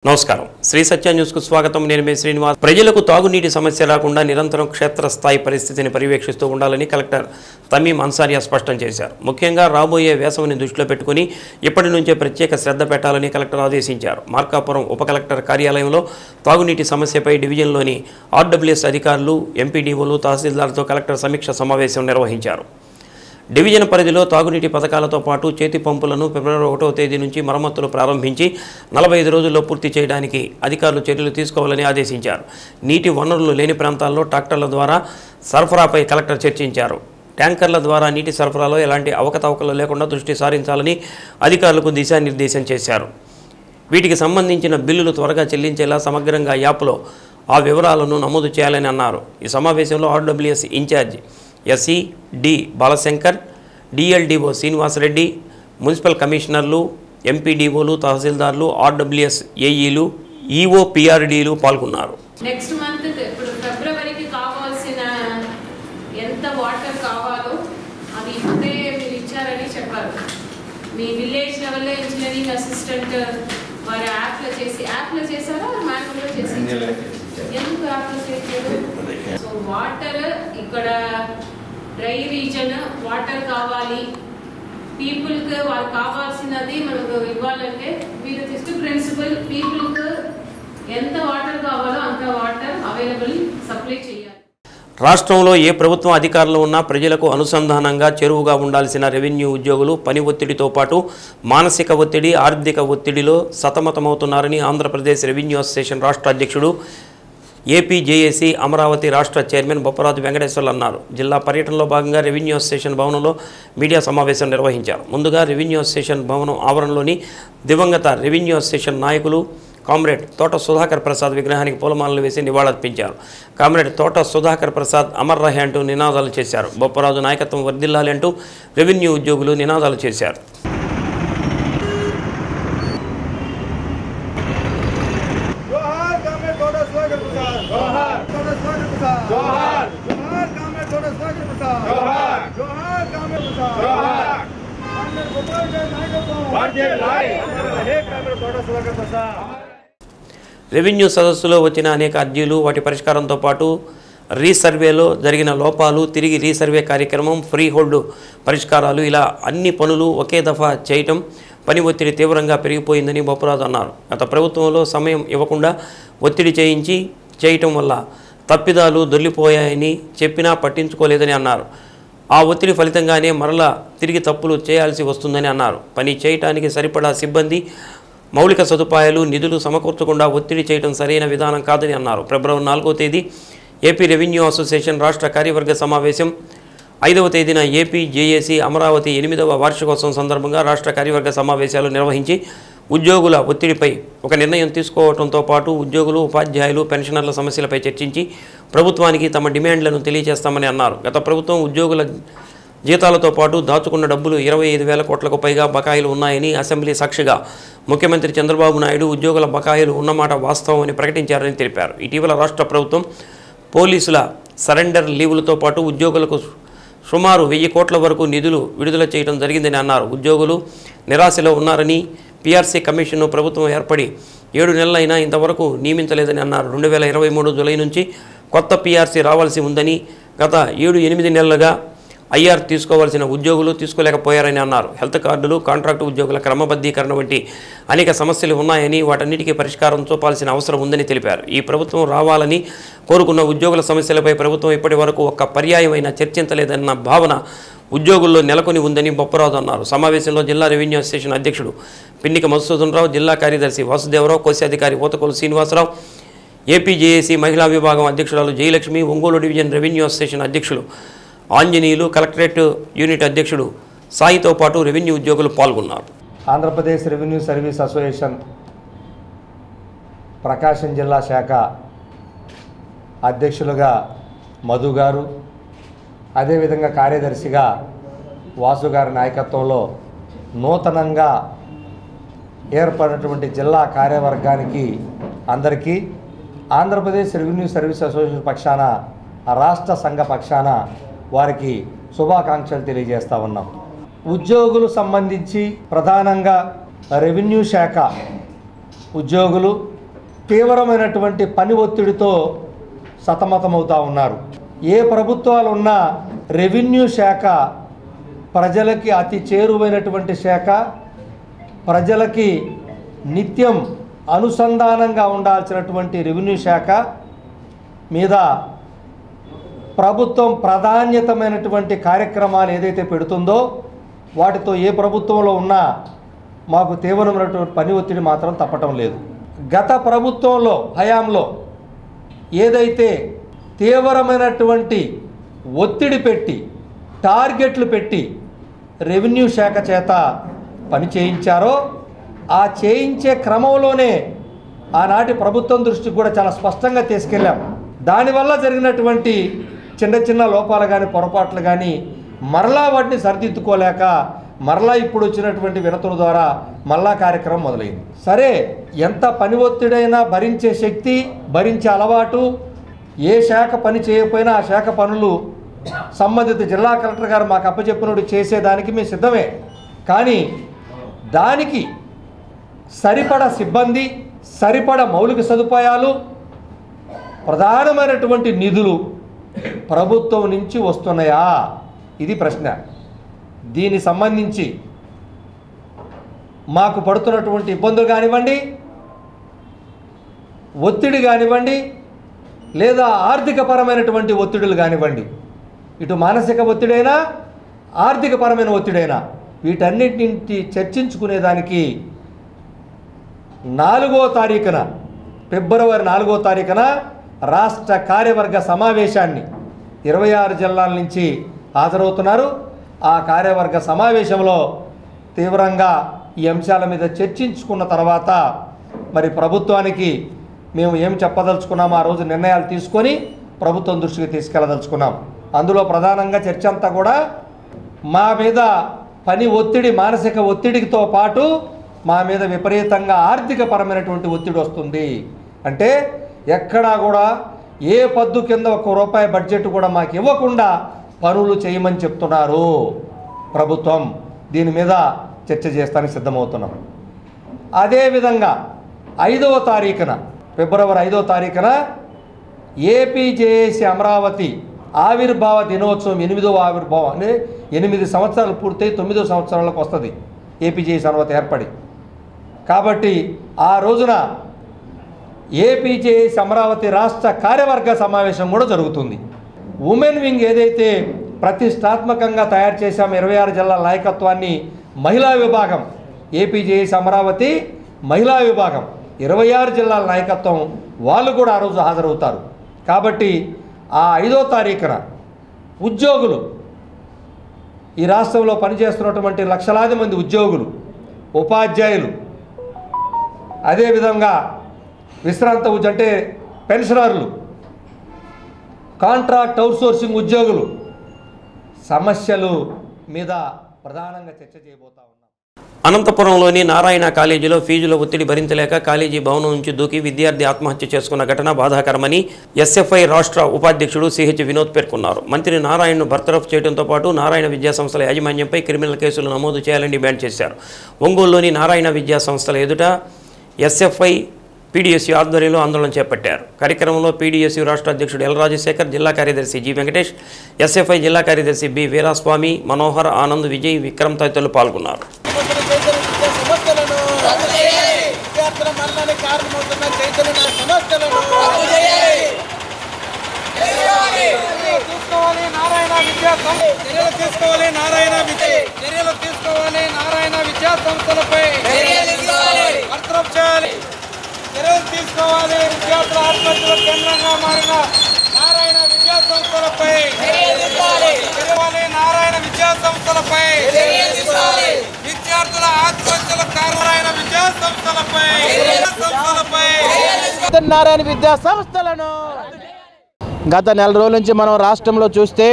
నమస్కారం శ్రీ సత్య న్యూస్ కు స్వాగతం నేను మీ శ్రీనివాస్ ప్రజలకు తాగునీటి సమస్య రాకుండా నిరంతరం క్షేత్రస్థాయి పరిస్థితిని పర్యవేక్షిస్తూ ఉండాలని కలెక్టర్ తమీం అన్సారియా స్పష్టం చేశారు ముఖ్యంగా రాబోయే వేసవిని దృష్టిలో పెట్టుకుని ఇప్పటి నుంచే ప్రత్యేక శ్రద్ధ పెట్టాలని కలెక్టర్ ఆదేశించారు మార్కాపురం ఉప కలెక్టర్ కార్యాలయంలో తాగునీటి సమస్యపై డివిజన్లోని ఆర్డబ్ల్యూఎస్ అధికారులు ఎంపీడీఓలు తహసీల్దార్లతో కలెక్టర్ సమీక్ష సమావేశం నిర్వహించారు డివిజన్ పరిధిలో తాగునీటి పథకాలతో పాటు చేతి పంపులను ఫిబ్రవరి 1వ తేదీ నుంచి మరమ్మతులు ప్రారంభించి 45 రోజుల్లో పూర్తి చేయడానికి అధికారులు చర్యలు తీసుకోవాలని ఆదేశించారు నీటి వనరులు లేని ప్రాంతాల్లో ట్రాక్టర్ల ద్వారా సరఫరాపై కలెక్టర్ చర్చించారు ట్యాంకర్ల ద్వారా నీటి సరఫరాలో ఎలాంటి అవకతవకలు లేకుండా దృష్టి సారించాలని అధికారులకు దిశానిర్దేశం చేశారు వీటికి సంబంధించిన బిల్లులు త్వరగా చెల్లించేలా సమగ్రంగా యాప్లో ఆ వివరాలను నమోదు చేయాలని అన్నారు ఈ సమావేశంలో RWS in-charge SE D Balashankar DLDO Srinivasareddy municipal కమిషనర్లు ఎంపీడీఓలు తహసీల్దార్లు ఆర్డబ్ల్యూఎస్ ఏఈలు ఈఓ పిఆర్డీలు పాల్గొన్నారు నెక్స్ట్ మంత్ ఇప్పుడు ఫిబ్రవరికి కావాల్సిన ఎంత వాటర్ కావాలో అది ఇప్పుడే మీరు ఇచ్చారని చెప్పారు మీ విలేజ్ లెవెల్లో ఇంజనీరింగ్ అసిస్టెంట్ వారి యాప్లో చేశారా మాన్యువల్గా చేసి ఎందుకు యాప్లో చేయలేదు సో వాటర్ ఇక్కడ డ్రై రీజన్ వాటర్ కావాలి పీపుల్కి వాళ్ళు కావాల్సినది మనకు ఇవ్వాలంటే మీరు ఫస్ట్ ప్రిన్సిపల్ పీపుల్కి ఎంత వాటర్ కావాలో అంత వాటర్ అవైలబుల్ సప్లై చేయాలి రాష్ట్రంలో ఏ ప్రభుత్వం అధికారంలో ఉన్నా ప్రజలకు అనుసంధానంగా చెరువుగా ఉండాల్సిన రెవెన్యూ ఉద్యోగులు పని ఒత్తిడితో పాటు మానసిక ఒత్తిడి ఆర్థిక ఒత్తిడిలో సతమతమవుతున్నారని ఆంధ్రప్రదేశ్ రెవెన్యూ అసోసియేషన్ రాష్ట్ర అధ్యక్షుడు ఏపీజేఏసీ అమరావతి రాష్ట్ర చైర్మన్ బొప్పరాజు వెంకటేశ్వర్లు అన్నారు జిల్లా పర్యటనలో భాగంగా రెవెన్యూ అసోసియేషన్ భవనంలో మీడియా సమావేశం నిర్వహించారు ముందుగా రెవెన్యూ అసోసియేషన్ భవనం ఆవరణలోని దివంగత రెవెన్యూ అసోసియేషన్ నాయకులు కామ్రేడ్ తోట సుధాకర్ ప్రసాద్ విగ్రహానికి పూలమాలలు వేసి నివాళులర్పించారు కామ్రేడ్ తోట సుధాకర్ ప్రసాద్ అమర్ రహే అంటూ నినాదాలు చేశారు బొప్పరాజు నాయకత్వం వర్ధిల్లాలి అంటూ రెవెన్యూ ఉద్యోగులు నినాదాలు చేశారు రెవెన్యూ సదస్సులో వచ్చిన అనేక అర్జీలు వాటి పరిష్కారంతో పాటు రీసర్వేలో జరిగిన లోపాలు తిరిగి రీసర్వే కార్యక్రమం ఫ్రీ హోల్డ్ పరిష్కారాలు ఇలా అన్ని పనులు ఒకే దఫా చేయటం పని ఒత్తిడి తీవ్రంగా పెరిగిపోయిందని బొప్పరాజు అన్నారు గత ప్రభుత్వంలో సమయం ఇవ్వకుండా ఒత్తిడి చేయటం వల్ల తప్పిదాలు దొర్లిపోయాయని చెప్పినా పట్టించుకోలేదని అన్నారు ఆ ఒత్తిడి ఫలితంగానే మరలా తిరిగి తప్పులు చేయాల్సి వస్తుందని అన్నారు పని చేయటానికి సరిపడా సిబ్బంది మౌలిక సదుపాయాలు నిధులు సమకూర్చకుండా ఒత్తిడి చేయడం సరైన విధానం కాదని అన్నారు ఫిబ్రవరి 4వ తేదీ ఏపీ రెవెన్యూ అసోసియేషన్ రాష్ట్ర కార్యవర్గ సమావేశం 5వ తేదీన ఏపీ జేఏసీ అమరావతి 8వ వార్షికోత్సవం సందర్భంగా రాష్ట్ర కార్యవర్గ సమావేశాలు నిర్వహించి ఉద్యోగుల ఒత్తిడిపై ఒక నిర్ణయం తీసుకోవడంతో పాటు ఉద్యోగులు ఉపాధ్యాయులు పెన్షనర్ల సమస్యలపై చర్చించి ప్రభుత్వానికి తమ డిమాండ్లను తెలియజేస్తామని అన్నారు గత ప్రభుత్వం ఉద్యోగుల జీతాలతో పాటు దాచుకున్న డబ్బులు 25,000 కోట్లకు పైగా బకాయిలు ఉన్నాయని అసెంబ్లీ సాక్షిగా ముఖ్యమంత్రి చంద్రబాబు నాయుడు ఉద్యోగుల బకాయిలు ఉన్నమాట వాస్తవం అని ప్రకటించారని తెలిపారు ఇటీవల రాష్ట్ర ప్రభుత్వం పోలీసుల సరెండర్ లీవులతో పాటు ఉద్యోగులకు సుమారు 1,000 కోట్ల వరకు నిధులు విడుదల చేయడం జరిగిందని అన్నారు ఉద్యోగులు నిరాశలో ఉన్నారని పీఆర్సీ కమిషన్ను ప్రభుత్వం ఏర్పడి 7 నెలలైనా ఇంతవరకు నియమించలేదని అన్నారు 2023 జూలై నుంచి కొత్త పీఆర్సీ రావాల్సి ఉందని గత 7-8 నెలలుగా ఐఆర్ తీసుకోవాల్సిన ఉద్యోగులు తీసుకోలేకపోయారని అన్నారు హెల్త్ కార్డులు కాంట్రాక్టు ఉద్యోగుల క్రమబద్ధీకరణ వంటి అనేక సమస్యలు ఉన్నాయని వాటన్నిటికీ పరిష్కారం చూపాల్సిన అవసరం ఉందని తెలిపారు ఈ ప్రభుత్వం రావాలని కోరుకున్న ఉద్యోగుల సమస్యలపై ప్రభుత్వం ఇప్పటి వరకు ఒక్క పర్యాయమైన చర్చించలేదన్న భావన ఉద్యోగుల్లో నెలకొని ఉందని బొప్పరాజు అన్నారు సమావేశంలో జిల్లా రెవెన్యూ అసోసియేషన్ అధ్యక్షుడు పిన్నిక మధుసూదనరావు జిల్లా కార్యదర్శి వాసుదేవరావు కోశాధికారి ఓతకోలు శ్రీనివాసరావు ఏపీజేఏసీ మహిళా విభాగం అధ్యక్షురాలు Jayalakshmi Ongole division revenue association అధ్యక్షులు ఆంజనేయులు కలెక్టరేట్ యూనిట్ అధ్యక్షుడు సాయితో పాటు రెవెన్యూ ఉద్యోగులు పాల్గొన్నారు ఆంధ్రప్రదేశ్ రెవెన్యూ సర్వీస్ అసోసియేషన్ ప్రకాశం జిల్లా శాఖ అధ్యక్షులుగా మధు గారు అదేవిధంగా కార్యదర్శిగా వాసు గారి నాయకత్వంలో నూతనంగా ఏర్పడినటువంటి జిల్లా కార్యవర్గానికి అందరికీ ఆంధ్రప్రదేశ్ రెవెన్యూ సర్వీస్ అసోసియేషన్ పక్షాన రాష్ట్ర సంఘ పక్షాన వారికి శుభాకాంక్షలు తెలియజేస్తా ఉన్నాం ఉద్యోగులు సంబంధించి ప్రధానంగా రెవెన్యూ శాఖ ఉద్యోగులు తీవ్రమైనటువంటి పని ఒత్తిడితో సతమతమవుతూ ఉన్నారు. ఏ ప్రభుత్వాలు ఉన్నా రెవెన్యూ శాఖ ప్రజలకి అతి చేరువైనటువంటి శాఖ, ప్రజలకి నిత్యం అనుసంధానంగా ఉండాల్సినటువంటి రెవెన్యూ శాఖ మీద ప్రభుత్వం ప్రాధాన్యతమైనటువంటి కార్యక్రమాలు ఏదైతే పెడుతుందో వాటితో ఏ ప్రభుత్వంలో ఉన్నా మాకు తీవ్రమైనటువంటి పని ఒత్తిడి మాత్రం తప్పటం లేదు. గత ప్రభుత్వంలో హయాంలో ఏదైతే తీవ్రమైనటువంటి ఒత్తిడి పెట్టి టార్గెట్లు పెట్టి రెవెన్యూ శాఖ చేత పని చేయించారో ఆ చేయించే క్రమంలోనే ఆనాటి ప్రభుత్వం దృష్టికి కూడా చాలా స్పష్టంగా తీసుకెళ్ళాం. దానివల్ల జరిగినటువంటి చిన్న చిన్న లోపాలు కానీ పొరపాట్లు కానీ మరలా వాటిని సరిదిద్దుకోలేక మరలా ఇప్పుడు వచ్చినటువంటి వినతుల ద్వారా మరలా కార్యక్రమం మొదలైంది. సరే, ఎంత పని ఒత్తిడైనా భరించే శక్తి, భరించే అలవాటు, ఏ శాఖ పని చేయకపోయినా ఆ శాఖ పనులు సంబంధిత జిల్లా కలెక్టర్ గారు మాకు అప్పచెప్పినప్పుడు చేసేదానికి మేము సిద్ధమే. కానీ దానికి సరిపడ సిబ్బంది, సరిపడ మౌలిక సదుపాయాలు, ప్రధానమైనటువంటి నిధులు ప్రభుత్వం నుంచి వస్తున్నాయా? ఇది ప్రశ్న. దీనికి సంబంధించి మాకు పడుతున్నటువంటి ఇబ్బందులు కానివ్వండి, ఒత్తిడి కానివ్వండి, లేదా ఆర్థికపరమైనటువంటి ఒత్తిడులు కానివ్వండి, ఇటు మానసిక ఒత్తిడైనా ఆర్థికపరమైన ఒత్తిడైనా వీటన్నిటిని చర్చించుకునేదానికి 4వ తారీఖున, ఫిబ్రవరి 4వ తారీఖున రాష్ట్ర కార్యవర్గ సమావేశాన్ని 26 జిల్లాల నుంచి హాజరవుతున్నారు. ఆ కార్యవర్గ సమావేశంలో తీవ్రంగా ఈ అంశాల మీద చర్చించుకున్న తర్వాత మరి ప్రభుత్వానికి మేము ఏం చెప్పదలుచుకున్నామో ఆ రోజు నిర్ణయాలు తీసుకొని ప్రభుత్వం దృష్టికి తీసుకెళ్ళదలుచుకున్నాం. అందులో ప్రధానంగా చర్చ అంతా కూడా మా మీద పని ఒత్తిడి, మానసిక ఒత్తిడితో పాటు మా మీద విపరీతంగా ఆర్థికపరమైనటువంటి ఒత్తిడి వస్తుంది. అంటే ఎక్కడా కూడా ఏ పద్దు కింద ₹1 బడ్జెట్ కూడా మాకు ఇవ్వకుండా పనులు చేయమని చెప్తున్నారు ప్రభుత్వం. దీని మీద చర్చ చేస్తానికి సిద్ధమవుతున్నాం. అదేవిధంగా 5వ తారీఖున, ఫిబ్రవరి 5వ తారీఖున ఏపీజేఏసీ అమరావతి ఆవిర్భావ దినోత్సవం, 8వ ఆవిర్భావం. అంటే 8 సంవత్సరాలు పూర్తయి 9వ సంవత్సరాలకు వస్తుంది ఏపీజేఏసీ అమరావతి ఏర్పడి. కాబట్టి ఆ రోజున ఏపీజేఏసీ అమరావతి రాష్ట్ర కార్యవర్గ సమావేశం కూడా జరుగుతుంది. ఉమెన్ వింగ్ ఏదైతే ప్రతిష్టాత్మకంగా తయారు చేశామో 26 జిల్లాల నాయకత్వాన్ని, మహిళా విభాగం, ఏపీజేఏసీ అమరావతి మహిళా విభాగం 26 జిల్లాల నాయకత్వం వాళ్ళు కూడా ఆ రోజు హాజరవుతారు. కాబట్టి ఆ 5వ తారీఖున ఉద్యోగులు, ఈ రాష్ట్రంలో పనిచేస్తున్నటువంటి లక్షలాది మంది ఉద్యోగులు, ఉపాధ్యాయులు, అదేవిధంగా విశ్రాంత అంటే పెన్షనర్లు, కాంట్రాక్ట్ అవుట్సోర్సింగ్ ఉద్యోగులు సమస్యలు మీద ప్రధానంగా చర్చ చేయబోతా ఉన్నాం. అనంతపురంలోని నారాయణ కాలేజీలో ఫీజుల ఒత్తిడి భరించలేక కాలేజీ భవనం నుంచి దూకి విద్యార్థి ఆత్మహత్య చేసుకున్న ఘటన బాధాకరమని ఎస్ఎఫ్ఐ రాష్ట్ర ఉపాధ్యక్షుడు సిహెచ్ వినోద్ పేర్కొన్నారు. మంత్రి నారాయణను బర్తరఫ్ చేయడంతో పాటు నారాయణ విద్యాసంస్థల యాజమాన్యంపై క్రిమినల్ కేసులు నమోదు చేయాలని డిమాండ్ చేశారు. ఒంగోలులోని నారాయణ విద్యాసంస్థల ఎదుట ఎస్ఎఫ్ఐ పీడీఎస్యూ ఆధ్వర్యంలో ఆందోళన చేపట్టారు. కార్యక్రమంలో పీడీఎస్యూ రాష్ట్ర అధ్యక్షుడు ఎల్ రాజశేఖర్, జిల్లా కార్యదర్శి జి వెంకటేష్, ఎస్ఎఫ్ఐ జిల్లా కార్యదర్శి బి వీరాస్వామి, మనోహర్, ఆనంద్, విజయ్, విక్రమ్ తదితరులు పాల్గొన్నారు. చర్యలు తీసుకోవాలి. విద్యార్థుల ఆత్మహత్యల కేంద్రంగా మారిన నారాయణ విద్యా సంస్థలపై నారాయణ విద్యా సంస్థలపై విద్యార్థుల ఆత్మహత్యల కారణమైన విద్యా సంస్థలపై నారాయణ విద్యా సంస్థలను గత నెల రోజుల నుంచి మనం రాష్ట్రంలో చూస్తే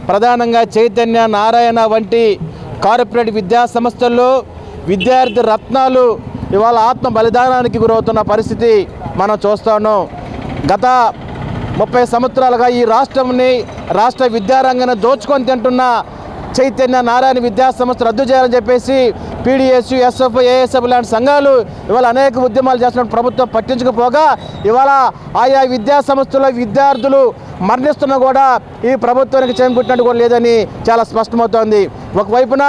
ప్రధానంగా చైతన్య, నారాయణ వంటి కార్పొరేట్ విద్యా సంస్థల్లో విద్యార్థి రత్నాలు ఇవాళ ఆత్మ బలిదానానికి గురవుతున్న పరిస్థితి మనం చూస్తూ ఉన్నాం. గత 30 సంవత్సరాలుగా ఈ రాష్ట్ర విద్యారంగాన్ని దోచుకొని తింటున్న చైతన్య నారాయణ విద్యా సంస్థ రద్దు చేయాలని చెప్పేసి పీడిఎస్, ఎస్ఎఫ్, ఏఎస్ఎఫ్ లాంటి సంఘాలు ఇవాళ అనేక ఉద్యమాలు చేస్తున్న ప్రభుత్వం పట్టించకపోగా ఇవాళ ఆయా విద్యా సంస్థల్లో విద్యార్థులు మరణిస్తున్నా కూడా ఈ ప్రభుత్వానికి చేమకుట్టినట్టు కూడా లేదని చాలా స్పష్టమవుతోంది. ఒకవైపున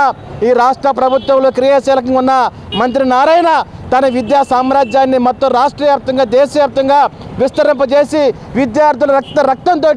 ఈ రాష్ట్ర ప్రభుత్వంలో క్రియాశీలకంగా ఉన్న మంత్రి నారాయణ తన విద్యా సామ్రాజ్యాన్ని మొత్తం రాష్ట్ర వ్యాప్తంగా దేశవ్యాప్తంగా విస్తరింపజేసి విద్యార్థుల రక్తంతో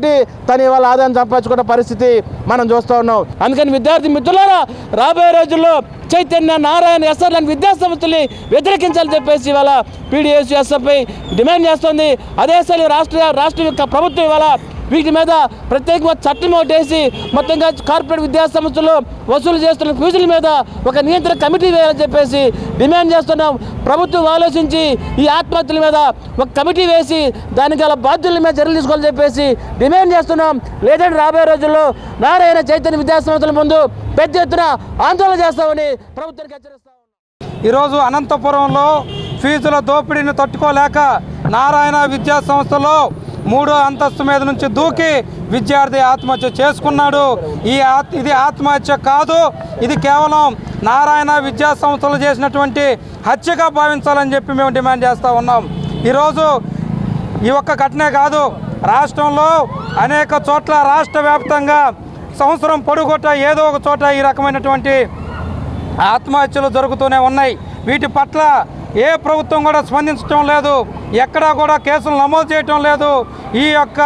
తను ఇవాళ ఆదాయం సంపాదించుకున్న పరిస్థితి మనం చూస్తూ ఉన్నాం. అందుకని విద్యార్థి మిత్రులారా, రాబోయే రోజుల్లో చైతన్య నారాయణ ఎస్ఆర్ లాంటి విద్యా సంస్థల్ని వ్యతిరేకించాలని చెప్పేసి ఇవాళ పీడిఎస్, ఎస్ఎఫ్ఐ డిమాండ్ చేస్తుంది. అదే సరి రాష్ట్ర ప్రభుత్వం ఇవాళ వీటి మీద ప్రత్యేకంగా చట్టం ఒకటేసి మొత్తంగా కార్పొరేట్ విద్యా సంస్థలు వసూలు చేస్తున్న ఫీజుల మీద ఒక నియంత్రణ కమిటీ వేయాలని చెప్పేసి డిమాండ్ చేస్తున్నాం. ప్రభుత్వం ఆలోచించి ఈ ఆత్మహత్యల మీద ఒక కమిటీ వేసి దానికి గల బాధ్యుల మీద చర్యలు తీసుకోవాలని చెప్పేసి డిమాండ్ చేస్తున్నాం. లేదంటే రాబోయే రోజుల్లో నారాయణ చైతన్య విద్యా సంస్థల ముందు పెద్ద ఎత్తున ఆందోళన చేస్తామని ప్రభుత్వానికి హెచ్చరిస్తాం. ఈరోజు అనంతపురంలో ఫీజుల దోపిడీని తట్టుకోలేక నారాయణ విద్యా సంస్థలో 3వ అంతస్తు మీద నుంచి దూకి విద్యార్థి ఆత్మహత్య చేసుకున్నాడు. ఇది ఆత్మహత్య కాదు, ఇది కేవలం నారాయణ విద్యా సంస్థలు చేసినటువంటి హత్యగా భావించాలని చెప్పి మేము డిమాండ్ చేస్తూ ఉన్నాం. ఈరోజు ఈ ఒక్క ఘటనే కాదు, రాష్ట్రంలో అనేక చోట్ల రాష్ట్ర వ్యాప్తంగా సంవత్సరం పొడుగొట్ట ఏదో ఒక చోట ఈ రకమైనటువంటి ఆత్మహత్యలు జరుగుతూనే ఉన్నాయి. వీటి పట్ల ఏ ప్రభుత్వం కూడా స్పందించడం లేదు, ఎక్కడా కూడా కేసులు నమోదు చేయటం లేదు. ఈ యొక్క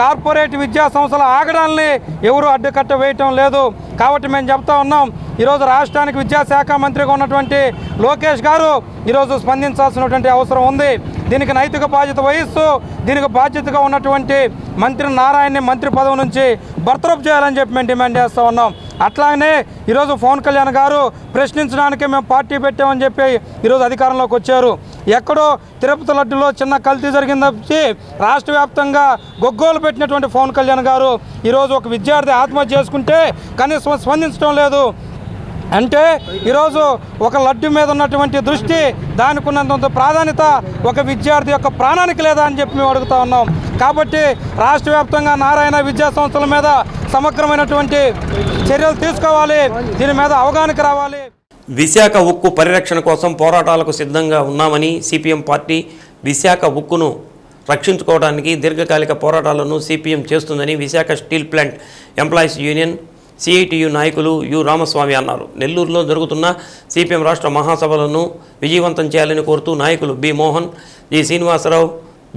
కార్పొరేట్ విద్యా సంస్థల ఆగడాల్ని ఎవరు అడ్డుకట్ట వేయటం లేదు. కాబట్టి మేము చెప్తా ఉన్నాం, ఈరోజు రాష్ట్రానికి విద్యాశాఖ మంత్రిగా ఉన్నటువంటి లోకేష్ గారు ఈరోజు స్పందించాల్సినటువంటి అవసరం ఉంది. దీనికి నైతిక బాధ్యత వహిస్తూ దీనికి బాధ్యతగా ఉన్నటువంటి మంత్రి నారాయణని మంత్రి పదవి నుంచి బర్తరఫ్ చేయాలని చెప్పి మేము డిమాండ్ చేస్తూ ఉన్నాం. అట్లాగనే ఈరోజు పవన్ కళ్యాణ్ గారు ప్రశ్నించడానికి మేము పార్టీ పెట్టామని చెప్పి ఈరోజు అధికారంలోకి వచ్చారు. ఎక్కడో తిరుపతి లడ్డులో చిన్న కల్తీ జరిగిందని రాష్ట్ర వ్యాప్తంగా గొగ్గోలు పెట్టినటువంటి పవన్ కళ్యాణ్ గారు ఈరోజు ఒక విద్యార్థి ఆత్మహత్య చేసుకుంటే కనీసం స్పందించడం లేదు. అంటే ఈరోజు ఒక లడ్డు మీద ఉన్నటువంటి దృష్టి, దానికి ఉన్నంత ప్రాధాన్యత ఒక విద్యార్థి యొక్క ప్రాణానికి లేదా అని చెప్పి మేము అడుగుతా ఉన్నాం. కాబట్టి రాష్ట్ర వ్యాప్తంగా నారాయణ విద్యా సంస్థల మీద సమగ్రమైనటువంటి చర్యలు తీసుకోవాలి, దీని మీద అవగాహనకు రావాలి. విశాఖ ఉక్కు పరిరక్షణ కోసం పోరాటాలకు సిద్ధంగా ఉన్నామని సిపిఎం పార్టీ విశాఖ ఉక్కును రక్షించుకోవడానికి దీర్ఘకాలిక పోరాటాలను సిపిఎం చేస్తుందని Visakha steel plant employees union CITU నాయకులు యు రామస్వామి అన్నారు. నెల్లూరులో జరుగుతున్న సిపిఎం రాష్ట్ర మహాసభలను విజయవంతం చేయాలని కోరుతూ నాయకులు B Mohan, G Srinivasarao,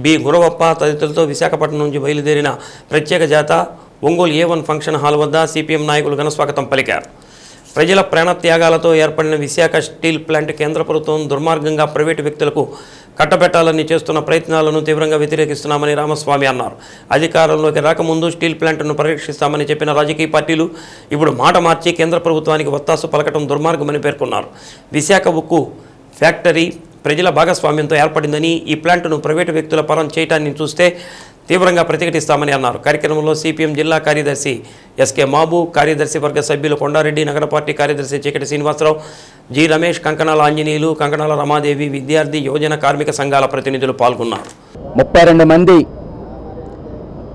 B Guravappa తదితరులతో విశాఖపట్నం నుంచి బయలుదేరిన ప్రత్యేక జాత ఒంగోలు A1 ఫంక్షన్ హాల్ వద్ద సిపిఎం నాయకులు ఘనస్వాగతం పలికారు. ప్రజల ప్రాణత్యాగాలతో ఏర్పడిన విశాఖ స్టీల్ ప్లాంట్ కేంద్ర ప్రభుత్వం దుర్మార్గంగా ప్రైవేటు వ్యక్తులకు కట్టబెట్టాలని చేస్తున్న ప్రయత్నాలను తీవ్రంగా వ్యతిరేకిస్తున్నామని రామస్వామి అన్నారు. అధికారంలోకి రాకముందు స్టీల్ ప్లాంట్ను పరిరక్షిస్తామని చెప్పిన రాజకీయ పార్టీలు ఇప్పుడు మాట మార్చి కేంద్ర ప్రభుత్వానికి ఒత్తాసు పలకటం దుర్మార్గమని పేర్కొన్నారు. విశాఖ ఉక్కు ఫ్యాక్టరీ ప్రజల భాగస్వామ్యంతో ఏర్పడిందని ఈ ప్లాంట్ను ప్రైవేటు వ్యక్తుల పరం చేయటాన్ని చూస్తే తీవ్రంగా ప్రతిఘటిస్తామని అన్నారు. కార్యక్రమంలో సిపిఎం జిల్లా కార్యదర్శి ఎస్కే మాబు, కార్యదర్శి వర్గ సభ్యులు కొండారెడ్డి, నగర పార్టీ కార్యదర్శి చీకటి శ్రీనివాసరావు, జి రమేష్, కంకణాల ఆంజనేయులు, కంకణాల రమాదేవి, విద్యార్థి యువజన కార్మిక సంఘాల ప్రతినిధులు పాల్గొన్నారు. 32 మంది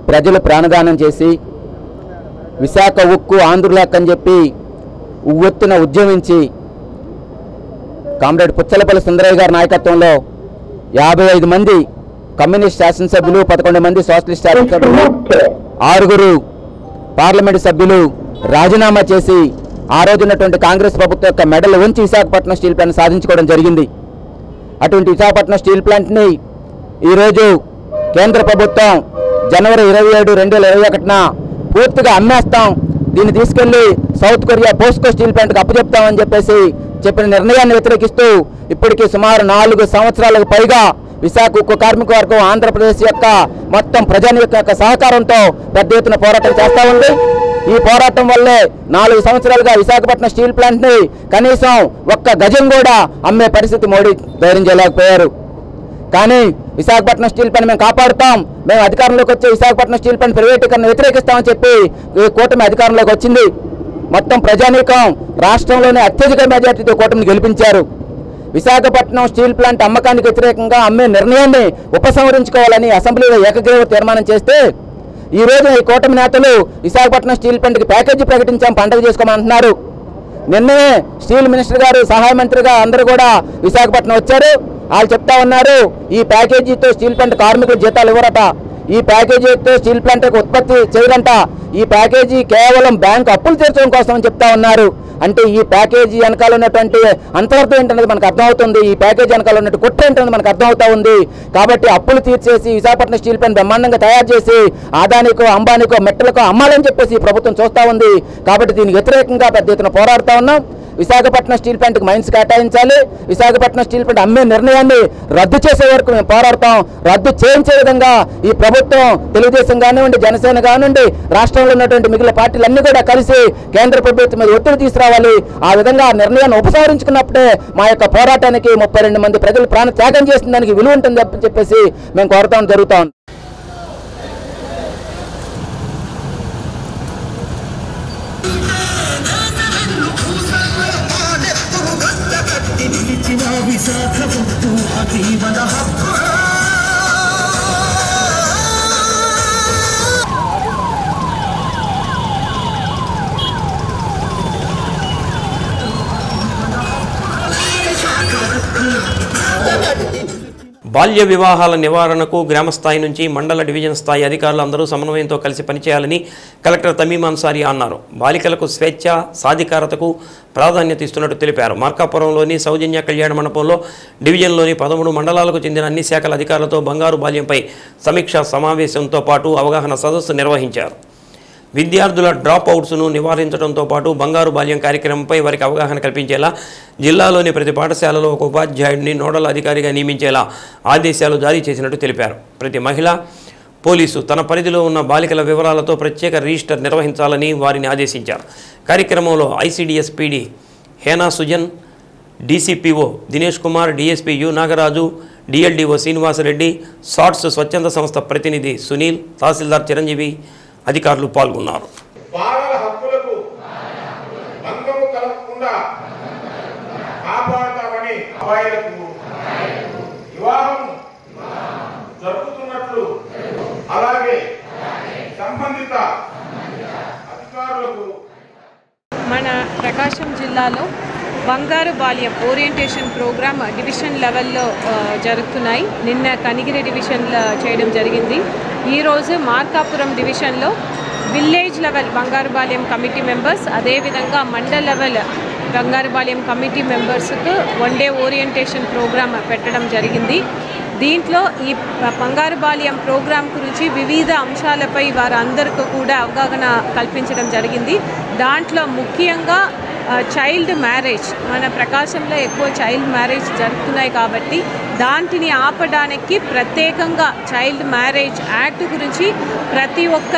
ప్రజలు ప్రాణదానం చేసి విశాఖ ఉక్కు ఆంధ్రులకు అని చెప్పి ఉవ్వెత్తున ఉద్యమించి కామ్రేడ్ పుచ్చలపల్లి సుందరయ్య గారి నాయకత్వంలో 55 మంది కమ్యూనిస్ట్ శాసనసభ్యులు, 11 మంది సోషలిస్ట్ శాసనసభ్యులు, 6 పార్లమెంటు సభ్యులు రాజీనామా చేసి ఆ రోజున్నటువంటి కాంగ్రెస్ ప్రభుత్వం యొక్క మెడలు ఉంచి విశాఖపట్నం స్టీల్ ప్లాంట్ సాధించుకోవడం జరిగింది. అటువంటి విశాఖపట్నం స్టీల్ ప్లాంట్ని ఈరోజు కేంద్ర ప్రభుత్వం జనవరి 27, 2021న పూర్తిగా అమ్మేస్తాం, దీన్ని తీసుకెళ్లి సౌత్ కొరియా పోస్కో స్టీల్ ప్లాంట్కి అప్పచెప్తామని చెప్పిన నిర్ణయాన్ని వ్యతిరేకిస్తూ ఇప్పటికీ సుమారు 4 సంవత్సరాలకు పైగా విశాఖ ఉక్కు కార్మిక వర్గం ఆంధ్రప్రదేశ్ యొక్క మొత్తం ప్రజానీకం యొక్క సహకారంతో పెద్ద ఎత్తున పోరాటం చేస్తూ ఉంది. ఈ పోరాటం వల్లే 4 సంవత్సరాలుగా విశాఖపట్నం స్టీల్ ప్లాంట్ని కనీసం ఒక్క గజం కూడా అమ్మే పరిస్థితి మోడీ ధైర్యం చేయలేకపోయారు. కానీ విశాఖపట్నం స్టీల్ ప్లాంట్ మేము కాపాడుతాం, మేము అధికారంలోకి వచ్చే విశాఖపట్నం స్టీల్ ప్లాంట్ ప్రైవేటీకరణ వ్యతిరేకిస్తామని చెప్పి ఈ కూటమి అధికారంలోకి వచ్చింది. మొత్తం ప్రజానీకం రాష్ట్రంలోనే అత్యధిక మెజార్టీతో కూటమిని గెలిపించారు. విశాఖపట్నం స్టీల్ ప్లాంట్ అమ్మకానికి వ్యతిరేకంగా అమ్మే నిర్ణయాన్ని ఉపసంహరించుకోవాలని అసెంబ్లీలో ఏకగ్రీవ తీర్మానం చేస్తే ఈరోజు ఈ కూటమి నేతలు విశాఖపట్నం స్టీల్ ప్లాంట్కి ప్యాకేజీ ప్రకటించాం, పండగ చేసుకోమంటున్నారు. నిన్ననే స్టీల్ మినిస్టర్ గారు, సహాయ మంత్రిగా అందరూ కూడా విశాఖపట్నం వచ్చారు. వాళ్ళు చెప్తా ఉన్నారు ఈ ప్యాకేజీతో స్టీల్ ప్లాంట్ కార్మికులు జీతాలు ఇవ్వరట, ఈ ప్యాకేజీతో స్టీల్ ప్లాంట్కి ఉత్పత్తి చేయరంట, ఈ ప్యాకేజీ కేవలం బ్యాంకు అప్పులు తీర్చడం కోసం అని చెప్తా ఉన్నారు. అంటే ఈ ప్యాకేజీ వెనకాల ఉన్నటువంటి అంతరార్థం ఏంటనేది మనకు అర్థమవుతుంది, ఈ ప్యాకేజీ వెనకాల ఉన్నట్టు కుట్ర ఏంటనేది మనకు అర్థమవుతా ఉంది. కాబట్టి అప్పులు తీర్చేసి విశాఖపట్నం స్టీల్ ప్లాంట్ బ్రహ్మాండంగా తయారు చేసి అదానికో అంబానికో మెట్టలకో అమ్మాలని చెప్పేసి ఈ ప్రభుత్వం చూస్తూ ఉంది. కాబట్టి దీనికి వ్యతిరేకంగా పెద్ద ఎత్తున పోరాడుతూ ఉన్నాం. విశాఖపట్నం స్టీల్ ప్లాంట్కి మైన్స్ కేటాయించాలి, విశాఖపట్నం స్టీల్ ప్లాంట్ అమ్మే నిర్ణయాన్ని రద్దు చేసే వరకు మేము పోరాడతాం. రద్దు చేయించే విధంగా ఈ ప్రభుత్వం, తెలుగుదేశం కానివ్వండి, జనసేన కానివ్వండి, రాష్ట్రంలో ఉన్నటువంటి మిగిలిన పార్టీలన్నీ కూడా కలిసి కేంద్ర ప్రభుత్వం మీద ఒత్తిడి తీసుకురావాలి. ఆ విధంగా ఆ నిర్ణయాన్ని ఉపసంహరించుకున్నప్పుడే మా యొక్క పోరాటానికి 32 మంది ప్రజలు ప్రాణ త్యాగం చేసిన దానికి విలువ ఉంటుంది చెప్పేసి మేము కోరతాం జరుగుతాం. బాల్య వివాహాల నివారణకు గ్రామ స్థాయి నుంచి మండల డివిజన్ స్థాయి అధికారులు అందరూ సమన్వయంతో కలిసి పనిచేయాలని కలెక్టర్ తమీమ్ అన్సారీ అన్నారు. బాలికలకు స్వేచ్ఛ, సాధికారతకు ప్రాధాన్యత ఇస్తున్నట్టు తెలిపారు. మార్కాపురంలోని సౌజన్య కళ్యాణ మండపంలో డివిజన్లోని 13 మండలాలకు చెందిన అన్ని శాఖల అధికారులతో బంగారు బాల్యంపై సమీక్షా సమావేశంతో పాటు అవగాహన సదస్సు నిర్వహించారు. విద్యార్థుల డ్రాప్ అవుట్స్ను నివారించడంతో పాటు బంగారు బాల్యం కార్యక్రమంపై వారికి అవగాహన కల్పించేలా జిల్లాలోని ప్రతి పాఠశాలలో ఒక ఉపాధ్యాయుడిని నోడల్ అధికారిగా నియమించేలా ఆదేశాలు జారీ చేసినట్టు తెలిపారు. ప్రతి మహిళ, పోలీసు తన పరిధిలో ఉన్న బాలికల వివరాలతో ప్రత్యేక రిజిస్టర్ నిర్వహించాలని వారిని ఆదేశించారు. కార్యక్రమంలో ICDS PD Hena Sujan, DCPO Dinesh Kumar, DSP U Nagaraju, DLDO Srinivasareddy, సాట్స్ స్వచ్ఛంద సంస్థ ప్రతినిధి సునీల్, తహసీల్దార్ చిరంజీవి అధికారులు పాల్గొన్నారు. బాలల హక్కులకు భంగము కలగకుండా కాపాడతామని అబ్బాయిలకు వివాహం జరుగుతున్నట్లు అలాగే సంబంధిత అధికారులకు మన ప్రకాశం జిల్లాలో బంగారు బాల్యం ఓరియంటేషన్ ప్రోగ్రామ్ డివిజన్ లెవెల్లో జరుగుతున్నాయి. నిన్న కనిగిరి డివిజన్లో చేయడం జరిగింది. ఈరోజు మార్కాపురం డివిజన్లో విలేజ్ లెవెల్ బంగారు బాల్యం కమిటీ మెంబర్స్, అదేవిధంగా మండల్ లెవెల్ బంగారు బాల్యం కమిటీ మెంబర్స్కు 1 డే ఓరియంటేషన్ ప్రోగ్రామ్ పెట్టడం జరిగింది. దీంట్లో ఈ బంగారు బాల్యం ప్రోగ్రాం గురించి వివిధ అంశాలపై వారందరికీ కూడా అవగాహన కల్పించడం జరిగింది. దాంట్లో ముఖ్యంగా చైల్డ్ మ్యారేజ్, మన ప్రకాశంలో ఎక్కువ చైల్డ్ మ్యారేజ్ జరుగుతున్నాయి కాబట్టి దాంటిని ఆపడానికి ప్రత్యేకంగా చైల్డ్ మ్యారేజ్ యాక్ట్ గురించి ప్రతి ఒక్క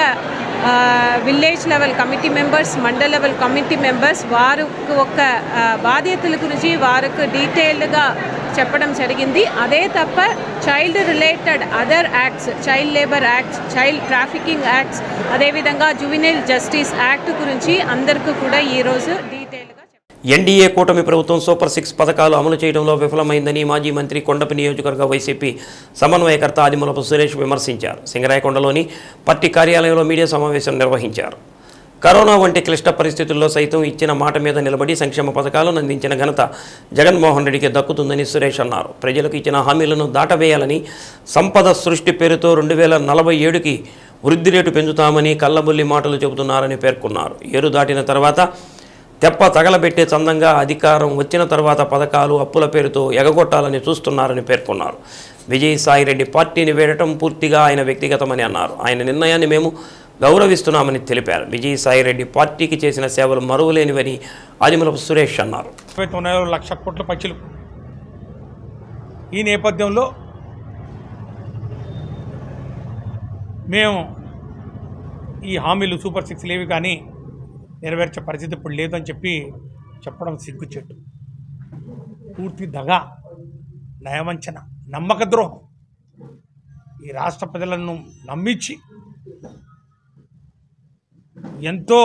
village level committee members, mandal level committee members వారికి ఒక బాధ్యతల గురించి వారికి డీటెయిల్డ్గా చెప్పడం జరిగింది. అదే తప్ప child related other acts, child labour acts, child trafficking acts, అదేవిధంగా జువెనైల్ జస్టిస్ యాక్ట్ గురించి అందరికీ కూడా ఈరోజు డీటెయిల్గా ఎన్డీఏ కూటమి ప్రభుత్వం సూపర్ 6 పథకాలు అమలు చేయడంలో విఫలమైందని మాజీ మంత్రి కొండపి నియోజకవర్గ వైసీపీ సమన్వయకర్త ఆదిమూలపు సురేష్ విమర్శించారు. సింగరాయకొండలోని పార్టీ కార్యాలయంలో మీడియా సమావేశం నిర్వహించారు. కరోనా వంటి క్లిష్ట పరిస్థితుల్లో సైతం ఇచ్చిన మాట మీద నిలబడి సంక్షేమ పథకాలను అందించిన ఘనత జగన్మోహన్ రెడ్డికి దక్కుతుందని సురేష్ అన్నారు. ప్రజలకు ఇచ్చిన హామీలను దాటవేయాలని, సంపద సృష్టి పేరుతో 2047కి వృద్ధి రేటు పెంచుతామని కల్లబుల్లి మాటలు చెబుతున్నారని పేర్కొన్నారు. ఏరు దాటిన తర్వాత తెప్ప తగలబెట్టే చందంగా అధికారం వచ్చిన తర్వాత పథకాలు అప్పుల పేరుతో ఎగగొట్టాలని చూస్తున్నారని పేర్కొన్నారు. విజయసాయిరెడ్డి పార్టీని వేడటం పూర్తిగా ఆయన వ్యక్తిగతమని అన్నారు. ఆయన నిర్ణయాన్ని మేము గౌరవిస్తున్నామని తెలిపారు. విజయసాయిరెడ్డి పార్టీకి చేసిన సేవలు మరువలేనివని ఆదిమూలపు సురేష్ అన్నారు. 1,00,000 కోట్ల పచ్చిలు. ఈ నేపథ్యంలో మేము ఈ హామీలు సూపర్ 6 లేవి కానీ నెరవేర్చే పరిస్థితి ఇప్పుడు లేదని చెప్పడం సిగ్గుచెట్టు. పూర్తి దగా, నయవంచన, నమ్మక ద్రోహం. ఈ రాష్ట్ర ప్రజలను నమ్మించి ఎంతో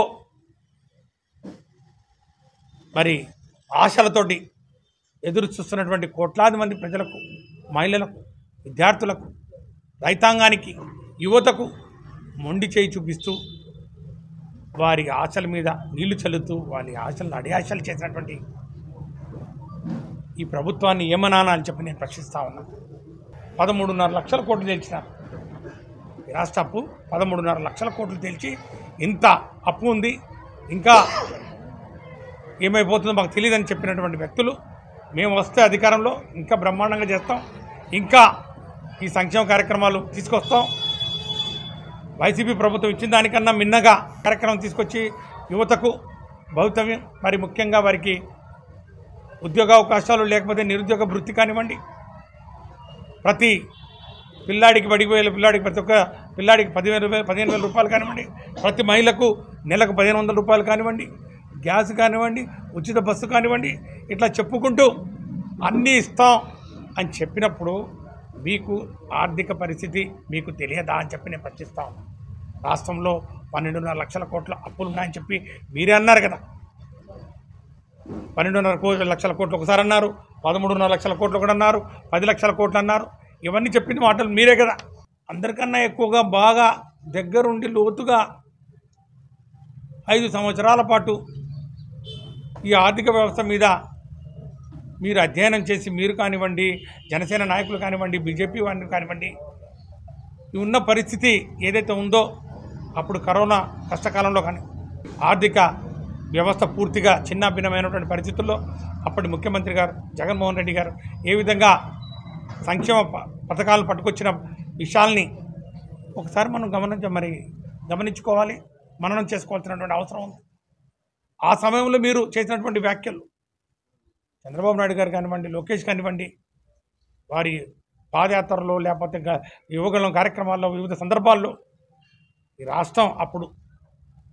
మరి ఆశలతోటి ఎదురు చూస్తున్నటువంటి కోట్లాది మంది ప్రజలకు, మహిళలకు, విద్యార్థులకు, రైతాంగానికి, యువతకు మొండి చేయి చూపిస్తూ వారి ఆశల మీద నీళ్లు చల్లుతూ వారి ఆశలను అడియాశలు చేసినటువంటి ఈ ప్రభుత్వాన్ని ఏమనానా అని చెప్పి నేను ప్రశ్నిస్తా ఉన్నా. 13.5 లక్షల కోట్లు తెలిసినారు. ఈ రాష్ట్ర అప్పు 13.5 లక్షల కోట్లు తెలిసి ఇంత అప్పు ఉంది, ఇంకా ఏమైపోతుందో మాకు తెలియదని చెప్పినటువంటి వ్యక్తులు మేము వస్తే అధికారంలో ఇంకా బ్రహ్మాండంగా చేస్తాం, ఇంకా ఈ సంక్షేమ కార్యక్రమాలు తీసుకొస్తాం, వైసీపీ ప్రభుత్వం ఇచ్చిన దానికన్నా మిన్నగా కార్యక్రమం తీసుకొచ్చి యువతకు భవితవ్యం, మరి ముఖ్యంగా వారికి ఉద్యోగావకాశాలు లేకపోతే నిరుద్యోగ వృత్తి కానివ్వండి, ప్రతి పిల్లాడికి బడిపోయే పిల్లాడికి ప్రతి ఒక్క పిల్లాడికి 15,000 రూపాయలు కానివ్వండి, ప్రతి మహిళకు నెలకు 1,500 రూపాయలు కానివ్వండి, గ్యాస్ కానివ్వండి, ఉచిత బస్సు కానివ్వండి, ఇట్లా చెప్పుకుంటూ అన్నీ ఇస్తాం అని చెప్పినప్పుడు మీకు ఆర్థిక పరిస్థితి మీకు తెలియదా అని చెప్పి నేను ప్రశ్నిస్తా ఉన్నాను. రాష్ట్రంలో 12.5 లక్షల కోట్ల అప్పులు ఉన్నాయని చెప్పి మీరే అన్నారు కదా. 12.5 లక్షల కోట్లు ఒకసారి అన్నారు, 13.5 లక్షల కోట్లు కూడా అన్నారు, 10 లక్షల కోట్లు అన్నారు. ఇవన్నీ చెప్పింది మాటలు మీరే కదా. అందరికన్నా ఎక్కువగా బాగా దగ్గరుండి లోతుగా 5 సంవత్సరాల పాటు ఈ ఆర్థిక వ్యవస్థ మీద మీరు అధ్యయనం చేసి మీరు కానివ్వండి, జనసేన నాయకులు కానివ్వండి, బీజేపీ వాళ్ళు కానివ్వండి, ఉన్న పరిస్థితి ఏదైతే ఉందో అప్పుడు కరోనా కష్టకాలంలో కానీ ఆర్థిక వ్యవస్థ పూర్తిగా చిన్నాభిన్నమైనటువంటి పరిస్థితుల్లో అప్పటి ముఖ్యమంత్రి గారు జగన్మోహన్ రెడ్డి గారు ఏ విధంగా సంక్షేమ పథకాలు పట్టుకొచ్చిన విషయాల్ని ఒకసారి మనం గమనించుకోవాలి, మననం చేసుకోవాల్సినటువంటి అవసరం ఉంది. ఆ సమయంలో మీరు చేసినటువంటి వ్యాఖ్యలు చంద్రబాబు నాయుడు గారు కానివ్వండి, లోకేష్ కానివ్వండి, వారి పాదయాత్రలో లేకపోతే యువగలం కార్యక్రమాల్లో వివిధ సందర్భాల్లో ఈ రాష్ట్రం అప్పుడు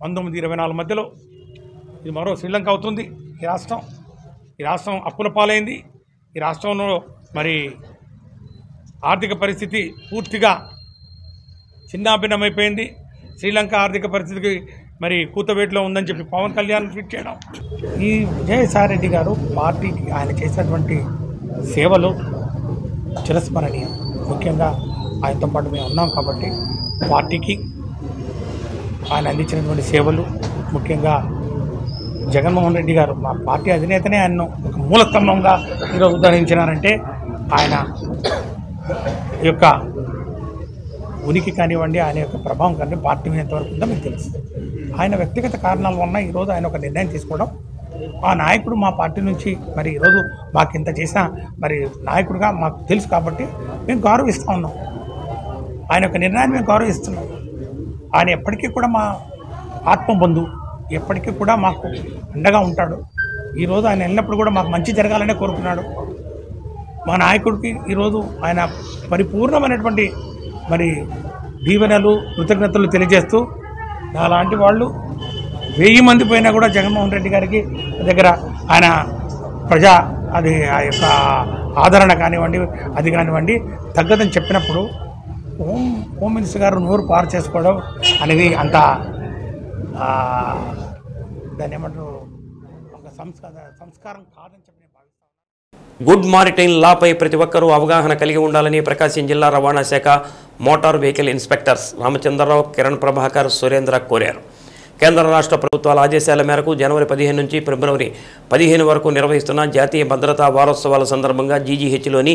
1924 మధ్యలో ఇది మరో శ్రీలంక అవుతుంది. ఈ రాష్ట్రం అప్పుల పాలైంది. ఈ రాష్ట్రంలో మరి ఆర్థిక పరిస్థితి పూర్తిగా చిన్నాభిన్నమైపోయింది. శ్రీలంక ఆర్థిక పరిస్థితికి మరి కూతవేట్లో ఉందని చెప్పి పవన్ కళ్యాణ్ ట్వీట్ చేయడం. ఈ విజయసాయిరెడ్డి గారు పార్టీకి ఆయన చేసినటువంటి సేవలు చిరస్మరణీయం. ముఖ్యంగా ఆయనతో పాటు మేము ఉన్నాం కాబట్టి పార్టీకి ఆయన అందించినటువంటి సేవలు, ముఖ్యంగా జగన్మోహన్ రెడ్డి గారు మా పార్టీ అధినేతనే ఆయన్ను ఒక మూలస్తంభంగా ఈరోజు ఉద్ధరించినారంటే ఆయన యొక్క ఉనికి కానివ్వండి, ఆయన యొక్క ప్రభావం కానీ పార్టీ మీద ఎంతవరకు ఉందో మీకు తెలుసు. ఆయన వ్యక్తిగత కారణాల వల్ల ఈరోజు ఆయన ఒక నిర్ణయం తీసుకోవడం, ఆ నాయకుడు మా పార్టీ నుంచి మరి ఈరోజు మాకు ఇంత చేసిన మరి నాయకుడిగా మాకు తెలుసు కాబట్టి మేము గౌరవిస్తూ ఉన్నాం. ఆయన యొక్క నిర్ణయాన్ని మేము గౌరవిస్తున్నాం. ఆయన ఎప్పటికీ కూడా మా ఆత్మబంధువు, ఎప్పటికీ కూడా మాకు అండగా ఉంటాడు. ఈరోజు ఆయన వెళ్ళినప్పుడు కూడా మాకు మంచి జరగాలనే కోరుకున్నాడు. మా నాయకుడికి ఈరోజు ఆయన పరిపూర్ణమైనటువంటి మరి దీవెనలు, కృతజ్ఞతలు తెలియజేస్తూ అలాంటి వాళ్ళు 1000 మంది పోయినా కూడా జగన్మోహన్ రెడ్డి గారికి దగ్గర ఆయన ఆ యొక్క ఆదరణ కానివ్వండి, అది కానివ్వండి తగ్గదని చెప్పినప్పుడు హోమ్ మినిస్టర్ గారు నోరు పారు చేసుకోవడం అనేది అంత దాన్ని ఏమంటారు ఒక సంస్కారం కాదని చెప్పి నేను భావిస్తాను. గుడ్ మారిటైన్ లాపై ప్రతి ఒక్కరూ అవగాహన కలిగి ఉండాలని ప్రకాశం జిల్లా రవాణా శాఖ motor vehicle inspectors Ramachandra Rao, Kiran Prabhakar, Surendra కోరారు. కేంద్ర రాష్ట్ర ప్రభుత్వాల ఆదేశాల మేరకు జనవరి 15 నుంచి ఫిబ్రవరి 15 వరకు నిర్వహిస్తున్న జాతీయ భద్రతా వారోత్సవాల సందర్భంగా జీజీహెచ్లోని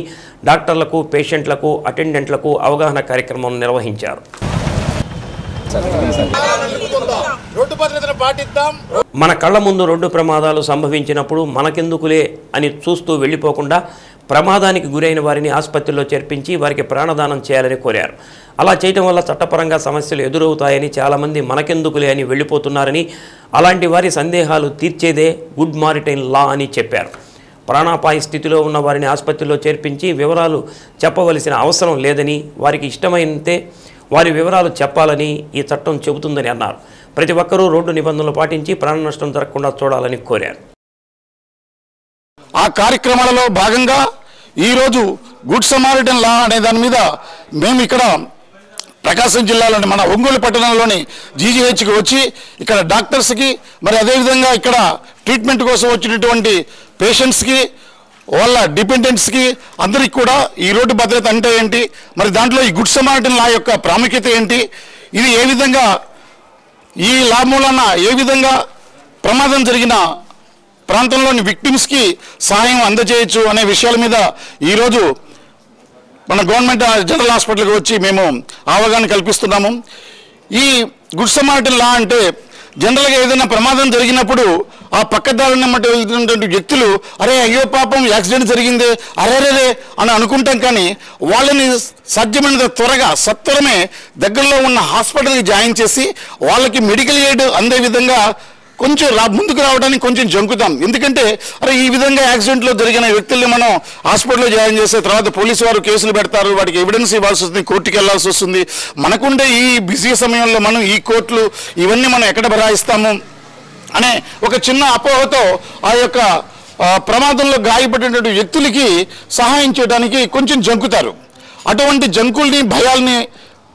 డాక్టర్లకు, పేషెంట్లకు, అటెండెంట్లకు అవగాహన కార్యక్రమం నిర్వహించారు. మన కళ్ళ ముందు రోడ్డు ప్రమాదాలు సంభవించినప్పుడు మనకెందుకులే అని చూస్తూ వెళ్ళిపోకుండా ప్రమాదానికి గురైన వారిని ఆసుపత్రిలో చేర్పించి వారికి ప్రాణదానం చేయాలని కోరారు. అలా చేయడం వల్ల చట్టపరంగా సమస్యలు ఎదురవుతాయని చాలామంది మనకెందుకులే అని వెళ్ళిపోతున్నారని, అలాంటి వారి సందేహాలు తీర్చేదే గుడ్ మారిటైన్ లా అని చెప్పారు. ప్రాణాపాయ స్థితిలో ఉన్న వారిని ఆసుపత్రిలో చేర్పించి వివరాలు చెప్పవలసిన అవసరం లేదని, వారికి ఇష్టమైతే వారి వివరాలు చెప్పాలని ఈ చట్టం చెబుతుందని అన్నారు. ప్రతి ఒక్కరూ రోడ్డు నిబంధనలు పాటించి ప్రాణ నష్టం జరగకుండా చూడాలని కోరారు. ఆ కార్యక్రమాలలో భాగంగా ఈరోజు గుడ్ సమారిటన్ లా అనే దాని మీద మేము ఇక్కడ ప్రకాశం జిల్లాలోని మన ఒంగోలు పట్టణంలోని జీజీహెచ్కి వచ్చి ఇక్కడ డాక్టర్స్కి, మరి అదేవిధంగా ఇక్కడ ట్రీట్మెంట్ కోసం వచ్చినటువంటి పేషెంట్స్కి, వాళ్ళ డిపెండెంట్స్కి అందరికి కూడా ఈ రోడ్డు భద్రత అంటే ఏంటి, మరి దాంట్లో ఈ గుడ్ సమారిటన్ లా యొక్క ప్రాముఖ్యత ఏంటి, ఇది ఏ విధంగా ఈ లాభమూలన ఏ విధంగా ప్రమాదం జరిగిన ప్రాంతంలోని విక్టిమ్స్కి సహాయం అందజేయచ్చు అనే విషయాల మీద ఈరోజు మన గవర్నమెంట్ జనరల్ హాస్పిటల్కి వచ్చి మేము అవగాహన కల్పిస్తున్నాము. ఈ గుడ్ సమారిటన్ లా అంటే జనరల్గా ఏదైనా ప్రమాదం జరిగినప్పుడు ఆ పక్కదారిని వెళ్తున్నటువంటి వ్యక్తులు అరే అయ్యో పాపం యాక్సిడెంట్ జరిగిందే అరేరే అని అనుకుంటాం, కానీ వాళ్ళని సాధ్యమైనంత త్వరగా సత్వరమే దగ్గరలో ఉన్న హాస్పిటల్కి జాయిన్ చేసి వాళ్ళకి మెడికల్ ఎయిడ్ అందే విధంగా కొంచెం ముందుకు రావడానికి కొంచెం జంకుతాం. ఎందుకంటే అరే ఈ విధంగా యాక్సిడెంట్లో జరిగిన వ్యక్తుల్ని మనం హాస్పిటల్లో జాయిన్ చేసే తర్వాత పోలీసు వారు కేసులు పెడతారు, వాటికి ఎవిడెన్స్ ఇవ్వాల్సి వస్తుంది, కోర్టుకి వెళ్లాల్సి వస్తుంది. మనకుండే ఈ బిజీ సమయంలో మనం ఈ కోర్టులు ఇవన్నీ మనం ఎక్కడ బరాయిస్తాము అనే ఒక చిన్న అపోహతో ఆ యొక్క ప్రమాదంలో గాయపడినటువంటి వ్యక్తులకి సహాయం చేయడానికి కొంచెం జంకుతారు. అటువంటి జంకుల్ని భయాల్ని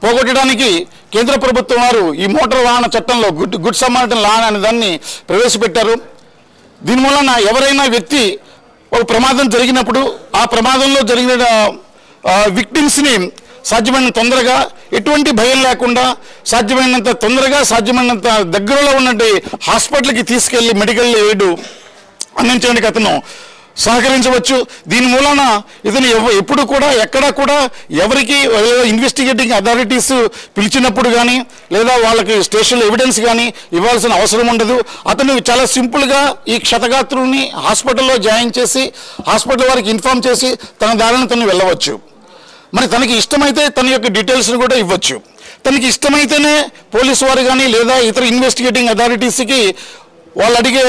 పోగొట్టడానికి కేంద్ర ప్రభుత్వం వారు ఈ మోటార్ వాహన చట్టంలో గుడ్ సమారిటన్ లా అనే దాన్ని ప్రవేశపెట్టారు. దీని వలన ఎవరైనా వ్యక్తి ఒక ప్రమాదం జరిగినప్పుడు ఆ ప్రమాదంలో జరిగిన విక్టిమ్స్ని సాధ్యమైనంత తొందరగా ఎటువంటి భయం లేకుండా సాధ్యమైనంత తొందరగా సాధ్యమైనంత దగ్గరలో ఉన్నటువంటి హాస్పిటల్కి తీసుకెళ్లి మెడికల్ ఎయిడ్ అందించడానికి అతను సహకరించవచ్చు. దీని మూలన ఇతను ఎప్పుడు కూడా ఎక్కడ కూడా ఎవరికి ఇన్వెస్టిగేటింగ్ అథారిటీస్ పిలిచినప్పుడు కానీ లేదా వాళ్ళకి స్టేషన్లో ఎవిడెన్స్ కానీ ఇవ్వాల్సిన అవసరం ఉండదు. అతను చాలా సింపుల్గా ఈ క్షతగాత్రుల్ని హాస్పిటల్లో జాయిన్ చేసి హాస్పిటల్ వారికి ఇన్ఫార్మ్ చేసి తన దారిని తను వెళ్ళవచ్చు. మరి తనకి ఇష్టమైతే తన యొక్క డీటెయిల్స్ని కూడా ఇవ్వచ్చు. తనకి ఇష్టమైతేనే పోలీసు వారు కానీ లేదా ఇతర ఇన్వెస్టిగేటింగ్ అథారిటీస్కి వాళ్ళు అడిగే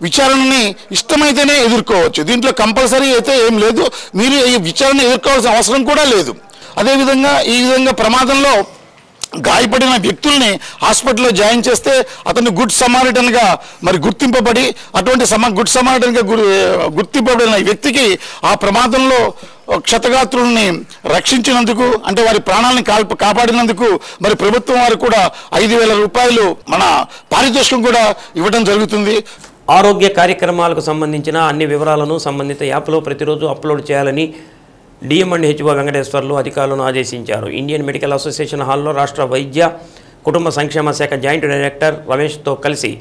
విచారణని ఇష్టమైతేనే ఎదుర్కోవచ్చు. దీంట్లో కంపల్సరీ అయితే ఏం లేదు, మీరు ఈ విచారణ ఎదుర్కోవాల్సిన అవసరం కూడా లేదు. అదేవిధంగా ఈ విధంగా ప్రమాదంలో గాయపడిన వ్యక్తుల్ని హాస్పిటల్లో జాయిన్ చేస్తే అతను గుడ్ సమారిటన్గా మరి గుర్తింపబడి అటువంటి గుడ్ సమారిటన్గా గుర్తింపబడిన వ్యక్తికి ఆ ప్రమాదంలో క్షతగాత్రుల్ని రక్షించినందుకు అంటే వారి ప్రాణాలను కాపాడినందుకు మరి ప్రభుత్వం వారు కూడా 5,000 రూపాయలు మన పారితోషికం కూడా ఇవ్వడం జరుగుతుంది. ఆరోగ్య కార్యక్రమాలకు సంబంధించిన అన్ని వివరాలను సంబంధిత యాప్లో ప్రతిరోజు అప్లోడ్ చేయాలని డిఎంఎండ్హెచ్ఓ వెంకటేశ్వర్లు అధికారులను ఆదేశించారు. ఇండియన్ మెడికల్ అసోసియేషన్ హాల్లో రాష్ట్ర వైద్య కుటుంబ సంక్షేమ శాఖ జాయింట్ డైరెక్టర్ రమేష్తో కలిసి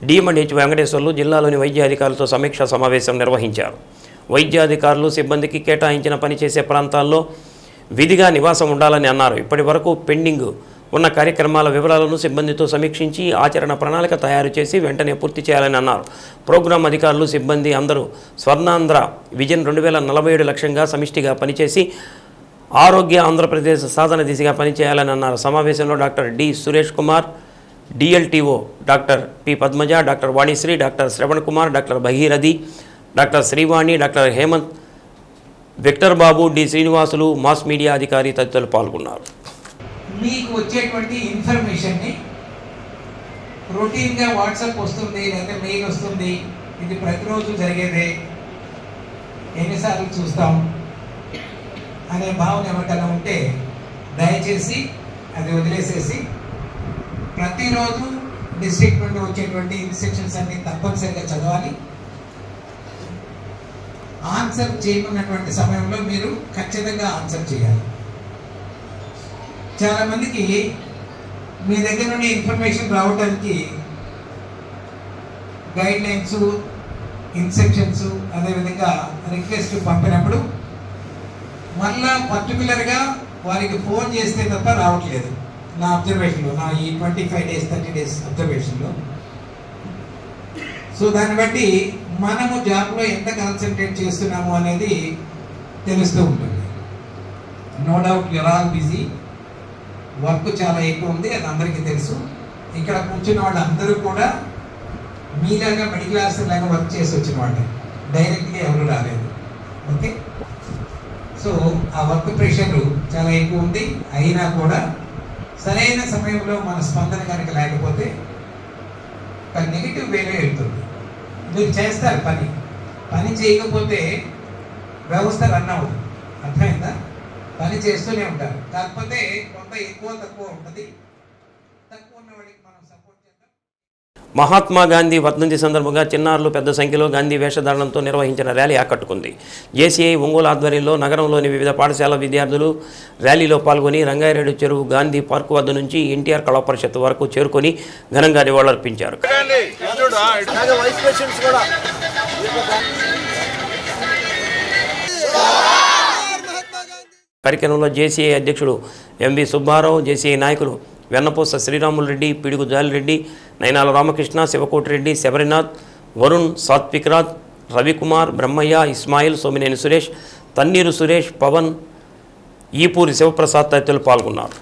డిఎంఎండ్హెచ్ఓ వెంకటేశ్వర్లు జిల్లాలోని వైద్య అధికారులతో సమీక్షా సమావేశం నిర్వహించారు. వైద్యాధికారులు సిబ్బందికి కేటాయించిన పనిచేసే ప్రాంతాల్లో విధిగా నివాసం ఉండాలని అన్నారు. ఇప్పటి వరకు పెండింగ్ ఉన్న కార్యక్రమాల వివరాలను సిబ్బందితో సమీక్షించి ఆచరణ ప్రణాళిక తయారు చేసి వెంటనే పూర్తి చేయాలని అన్నారు. ప్రోగ్రాం అధికారులు సిబ్బంది అందరూ స్వర్ణాంధ్ర విజన్ 2047 లక్ష్యంగా సమిష్టిగా పనిచేసి ఆరోగ్య ఆంధ్రప్రదేశ్ సాధన దిశగా పనిచేయాలని అన్నారు. సమావేశంలో doctor D Suresh Kumar, DLTO doctor P Padmaja, doctor Vanisri, doctor Shravan Kumar, doctor Bhagirathi, doctor Srivani, doctor Hemant, Victor Babu, D Srinivasulu, mass media అధికారి తదితరులు పాల్గొన్నారు. మీకు వచ్చేటువంటి ఇన్ఫర్మేషన్ని రొటీన్గా వాట్సాప్ వస్తుంది లేదా మెయిల్ వస్తుంది, ఇది ప్రతిరోజు జరిగేదే, ఎన్నిసార్లు చూస్తాం అనే భావన ఎవరికైనా ఉంటే దయచేసి అది వదిలేసేసి ప్రతిరోజు డిస్ట్రిక్ట్ నుండి వచ్చేటువంటి ఇన్స్ట్రక్షన్స్ అన్ని తప్పనిసరిగా చదవాలి. ఆన్సర్ చేయమన్నటువంటి సమయంలో మీరు ఖచ్చితంగా ఆన్సర్ చేయాలి. చాలా మందికి మీ దగ్గర నుండి ఇన్ఫర్మేషన్ రావడానికి గైడ్ లైన్స్, ఇన్స్ట్రక్షన్స్, అదేవిధంగా రిక్వెస్ట్ పంపినప్పుడు మళ్ళా పర్టికులర్గా వారికి ఫోన్ చేస్తే తప్ప రావట్లేదు. నా అబ్జర్వేషన్లో, నా ఈ 25 days 30 days అబ్జర్వేషన్లో. సో దాన్ని బట్టి మనము జాబ్లో ఎంత కాన్సన్ట్రేట్ చేస్తున్నాము అనేది తెలుస్తూ ఉంటుంది. No doubt you are all busy, work చాలా ఎక్కువ ఉంది, అది అందరికీ తెలుసు. ఇక్కడ కూర్చున్న వాళ్ళందరూ కూడా మీలాగా మిడిల్ క్లాస్ లాగా వర్క్ చేసి వచ్చిన వాళ్ళే, డైరెక్ట్గా ఎవరు రాలేదు. ఓకే, సో ఆ వర్క్ ప్రెషర్ చాలా ఎక్కువ ఉంది. అయినా కూడా సరైన సమయంలో మన స్పందన కనుక లేకపోతే ఒక నెగిటివ్ వేలో వెళ్తుంది. మీరు చేస్తారు పని చేయకపోతే వ్యవస్థ రన్ అవుతుంది. అర్థమైందా? పని చేస్తూనే ఉంటారు, కాకపోతే కొంత ఎక్కువ తక్కువ ఉంటుంది. తక్కువ ఉన్న వాడికి మనం సపోర్ట్ చేద్దాం. మహాత్మా గాంధీ వర్ధంతి సందర్భంగా చిన్నారులు పెద్ద సంఖ్యలో గాంధీ వేషధారణంతో నిర్వహించిన ర్యాలీ ఆకట్టుకుంది. జేసీఐ ఒంగోలు ఆధ్వర్యంలో నగరంలోని వివిధ పాఠశాల విద్యార్థులు ర్యాలీలో పాల్గొని రంగారెడ్డి చెరువు గాంధీ పార్కు వద్ద నుంచి ఎన్టీఆర్ కళా పరిషత్ వరకు చేరుకొని ఘనంగా నివాళులర్పించారు. కార్యక్రమంలో జేసీఐ అధ్యక్షుడు ఎంవి సుబ్బారావు, జేసీఐ నాయకులు వెన్నపూస శ్రీరాములు రెడ్డి, పిడుగు జాలిరెడ్డి, నైనాల రామకృష్ణ, శివకోటిరెడ్డి, శబరినాథ్, వరుణ్, సాత్విక్రాజ్, రవికుమార్, బ్రహ్మయ్య, ఇస్మాయిల్, సోమినేని సురేష్, తన్నీరు సురేష్, పవన్, ఈపూరి శివప్రసాద్ తదితరులు పాల్గొన్నారు.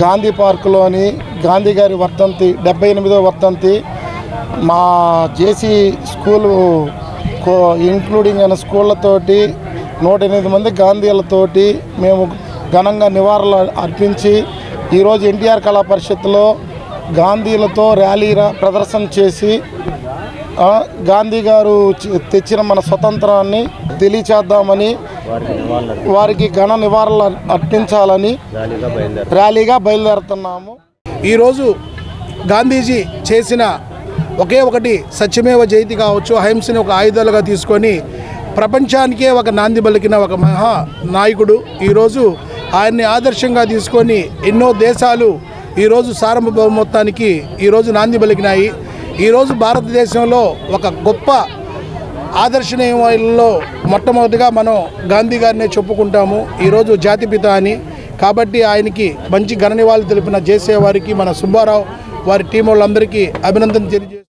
గాంధీ పార్కులోని గాంధీ గారి వర్ధంతి 78వ వర్ధంతి మా జేసీ స్కూలు ఇంక్లూడింగ్ అయిన స్కూళ్ళతోటి 108 మంది గాంధీలతోటి మేము ఘనంగా నివాళులు అర్పించి ఈరోజు ఎన్టీఆర్ కళా పరిషత్తులో గాంధీలతో ర్యాలీ ప్రదర్శన చేసి గాంధీ గారు తెచ్చిన మన స్వతంత్రాన్ని తెలియచేద్దామని వారికి ఘన నివాళులు అర్పించాలని ర్యాలీగా బయలుదేరుతున్నాము. ఈరోజు గాంధీజీ చేసిన ఒకే ఒకటి సత్యమేవ జయతి కావచ్చు, అహింసని ఒక ఆయుధాలుగా తీసుకొని ప్రపంచానికే ఒక నాంది పలికిన ఒక మహా నాయకుడు. ఈరోజు ఆయన్ని ఆదర్శంగా తీసుకొని ఎన్నో దేశాలు ఈరోజు సార్వభౌమత్వానికి ఈరోజు నాంది పలికినాయి. ఈరోజు భారతదేశంలో ఒక గొప్ప ఆదర్శనీయులలో మొట్టమొదటిగా మనం గాంధీ గారినే చెప్పుకుంటాము ఈరోజు జాతిపిత అని. కాబట్టి ఆయనకి మంచి ఘన నివాళులు తెలిపిన జేసీ వారికి, మన సుబ్బారావు వారి టీం వాళ్ళందరికీ అభినందన తెలియజేస్తాం.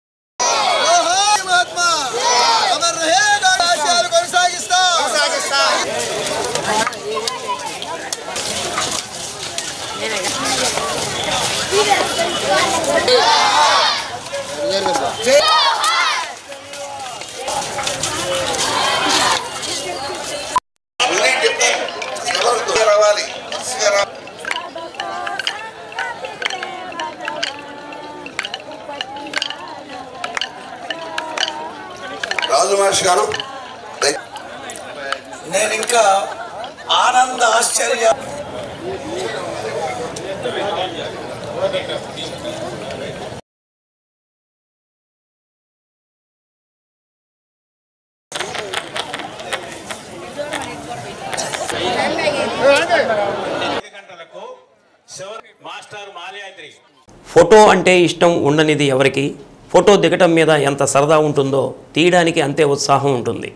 రాజు మహేష్ గారు, నేను ఇంకా ఆనంద ఆశ్చర్య ఫోటో అంటే ఇష్టం ఉండనిది ఎవరికి? ఫోటో దిగటం మీద ఎంత సరదా ఉంటుందో తీయడానికి అంతే ఉత్సాహం ఉంటుంది.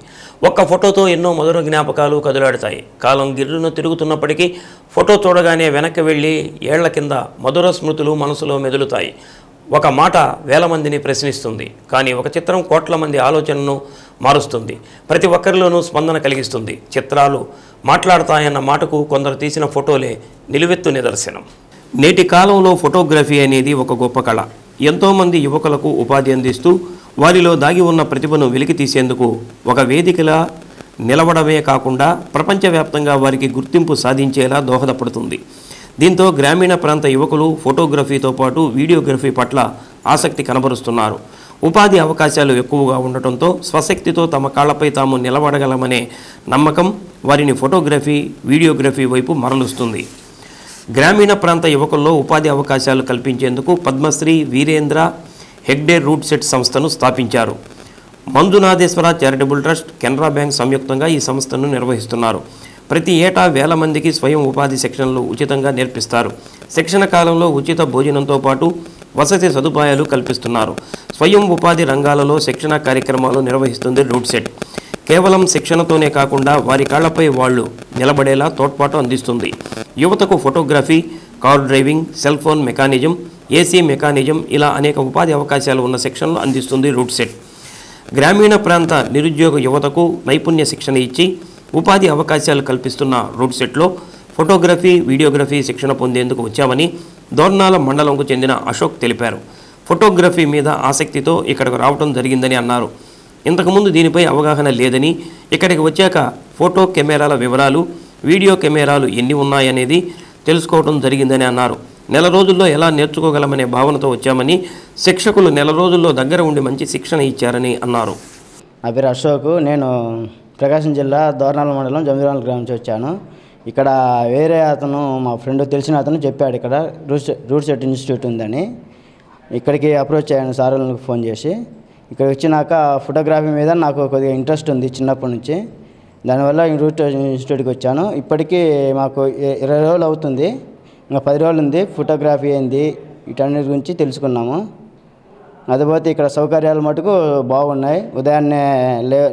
ఒక్క ఫోటోతో ఎన్నో మధుర జ్ఞాపకాలు కదులాడుతాయి. కాలం గిర్రును తిరుగుతున్నప్పటికీ ఫోటో చూడగానే వెనక్కి వెళ్ళి ఏళ్ల కింద మధుర స్మృతులు మనసులో మెదులుతాయి. ఒక మాట వేల మందిని ప్రశ్నిస్తుంది, కానీ ఒక చిత్రం కోట్ల మంది ఆలోచనను మారుస్తుంది. ప్రతి ఒక్కరిలోనూ స్పందన కలిగిస్తుంది. చిత్రాలు మాట్లాడతాయన్న మాటకు కొందరు తీసిన ఫోటోలే నిలువెత్తు నిదర్శనం. నేటి కాలంలో ఫోటోగ్రఫీ అనేది ఒక గొప్ప కళ. ఎంతోమంది యువకులకు ఉపాధి అందిస్తూ వారిలో దాగి ఉన్న ప్రతిభను వెలికి తీసేందుకు ఒక వేదికలా నిలవడమే కాకుండా ప్రపంచవ్యాప్తంగా వారికి గుర్తింపు సాధించేలా దోహదపడుతుంది. దీంతో గ్రామీణ ప్రాంత యువకులు ఫోటోగ్రఫీతో పాటు వీడియోగ్రఫీ పట్ల ఆసక్తి కనబరుస్తున్నారు. ఉపాధి అవకాశాలు ఎక్కువగా ఉండటంతో స్వశక్తితో తమ కాళ్లపై తాము నిలబడగలమనే నమ్మకం వారిని ఫోటోగ్రఫీ, వీడియోగ్రఫీ వైపు మరలుస్తుంది. గ్రామీణ ప్రాంత యువకుల్లో ఉపాధి అవకాశాలు కల్పించేందుకు పద్మశ్రీ వీరేంద్ర హెగ్డే రూట్ సెట్ సంస్థను స్థాపించారు. Manjunatheshwara charitable trust, Canara bank సంయుక్తంగా ఈ సంస్థను నిర్వహిస్తున్నారు. ప్రతి ఏటా వేల మందికి స్వయం ఉపాధి శిక్షణలు ఉచితంగా నేర్పిస్తారు. శిక్షణ కాలంలో ఉచిత భోజనంతో పాటు వసతి సదుపాయాలు కల్పిస్తున్నారు. స్వయం ఉపాధి రంగాలలో శిక్షణ కార్యక్రమాలు నిర్వహిస్తుంది రూట్ సెట్. కేవలం శిక్షణతోనే కాకుండా వారి కాళ్లపై వాళ్లు నిలబడేలా తోడ్పాటు అందిస్తుంది. యువతకు photography, car driving, cell phone mechanism, AC mechanism ఇలా అనేక ఉపాధి అవకాశాలు ఉన్న శిక్షణలు అందిస్తుంది రూట్ సెట్. గ్రామీణ ప్రాంత నిరుద్యోగ యువతకు నైపుణ్య శిక్షణ ఇచ్చి ఉపాధి అవకాశాలు కల్పిస్తున్న రూట్ సెట్లో ఫోటోగ్రఫీ, వీడియోగ్రఫీ శిక్షణ పొందేందుకు వచ్చామని దోర్నాల మండలంకు చెందిన అశోక్ తెలిపారు. ఫోటోగ్రఫీ మీద ఆసక్తితో ఇక్కడకు రావడం జరిగిందని అన్నారు. ఇంతకుముందు దీనిపై అవగాహన లేదని, ఇక్కడికి వచ్చాక ఫోటో కెమెరాల వివరాలు, వీడియో కెమెరాలు ఎన్ని ఉన్నాయనేది తెలుసుకోవడం జరిగిందని అన్నారు. నెల రోజుల్లో ఎలా నేర్చుకోగలమనే భావనతో వచ్చామని, శిక్షకులు నెల రోజుల్లో దగ్గర ఉండి మంచి శిక్షణ ఇచ్చారని అన్నారు. నా పేరు అశోక్. నేను ప్రకాశం జిల్లా దోర్నాల మండలం జమీరాల గ్రామం నుంచి వచ్చాను. ఇక్కడ వేరే అతను, మా ఫ్రెండ్ తెలిసిన అతను చెప్పాడు ఇక్కడ రూట్ సెట్ ఇన్స్టిట్యూట్ ఉందని. ఇక్కడికి అప్రోచ్ అయ్యాను సార్లకు ఫోన్ చేసి. ఇక్కడ వచ్చినాక ఫోటోగ్రఫీ మీద నాకు కొద్దిగా ఇంట్రెస్ట్ ఉంది చిన్నప్పటి నుంచి. దానివల్ల రూట్ ఇన్స్టిట్యూట్కి వచ్చాను. ఇప్పటికీ మాకు 20 రోజులు అవుతుంది, ఇంకా 10 రోజులు ఉంది. ఫోటోగ్రఫీ ఏంది వీటన్నిటి గురించి తెలుసుకున్నాము. అదిపోతే ఇక్కడ సౌకర్యాలు మటుకు బాగున్నాయి. ఉదయాన్నే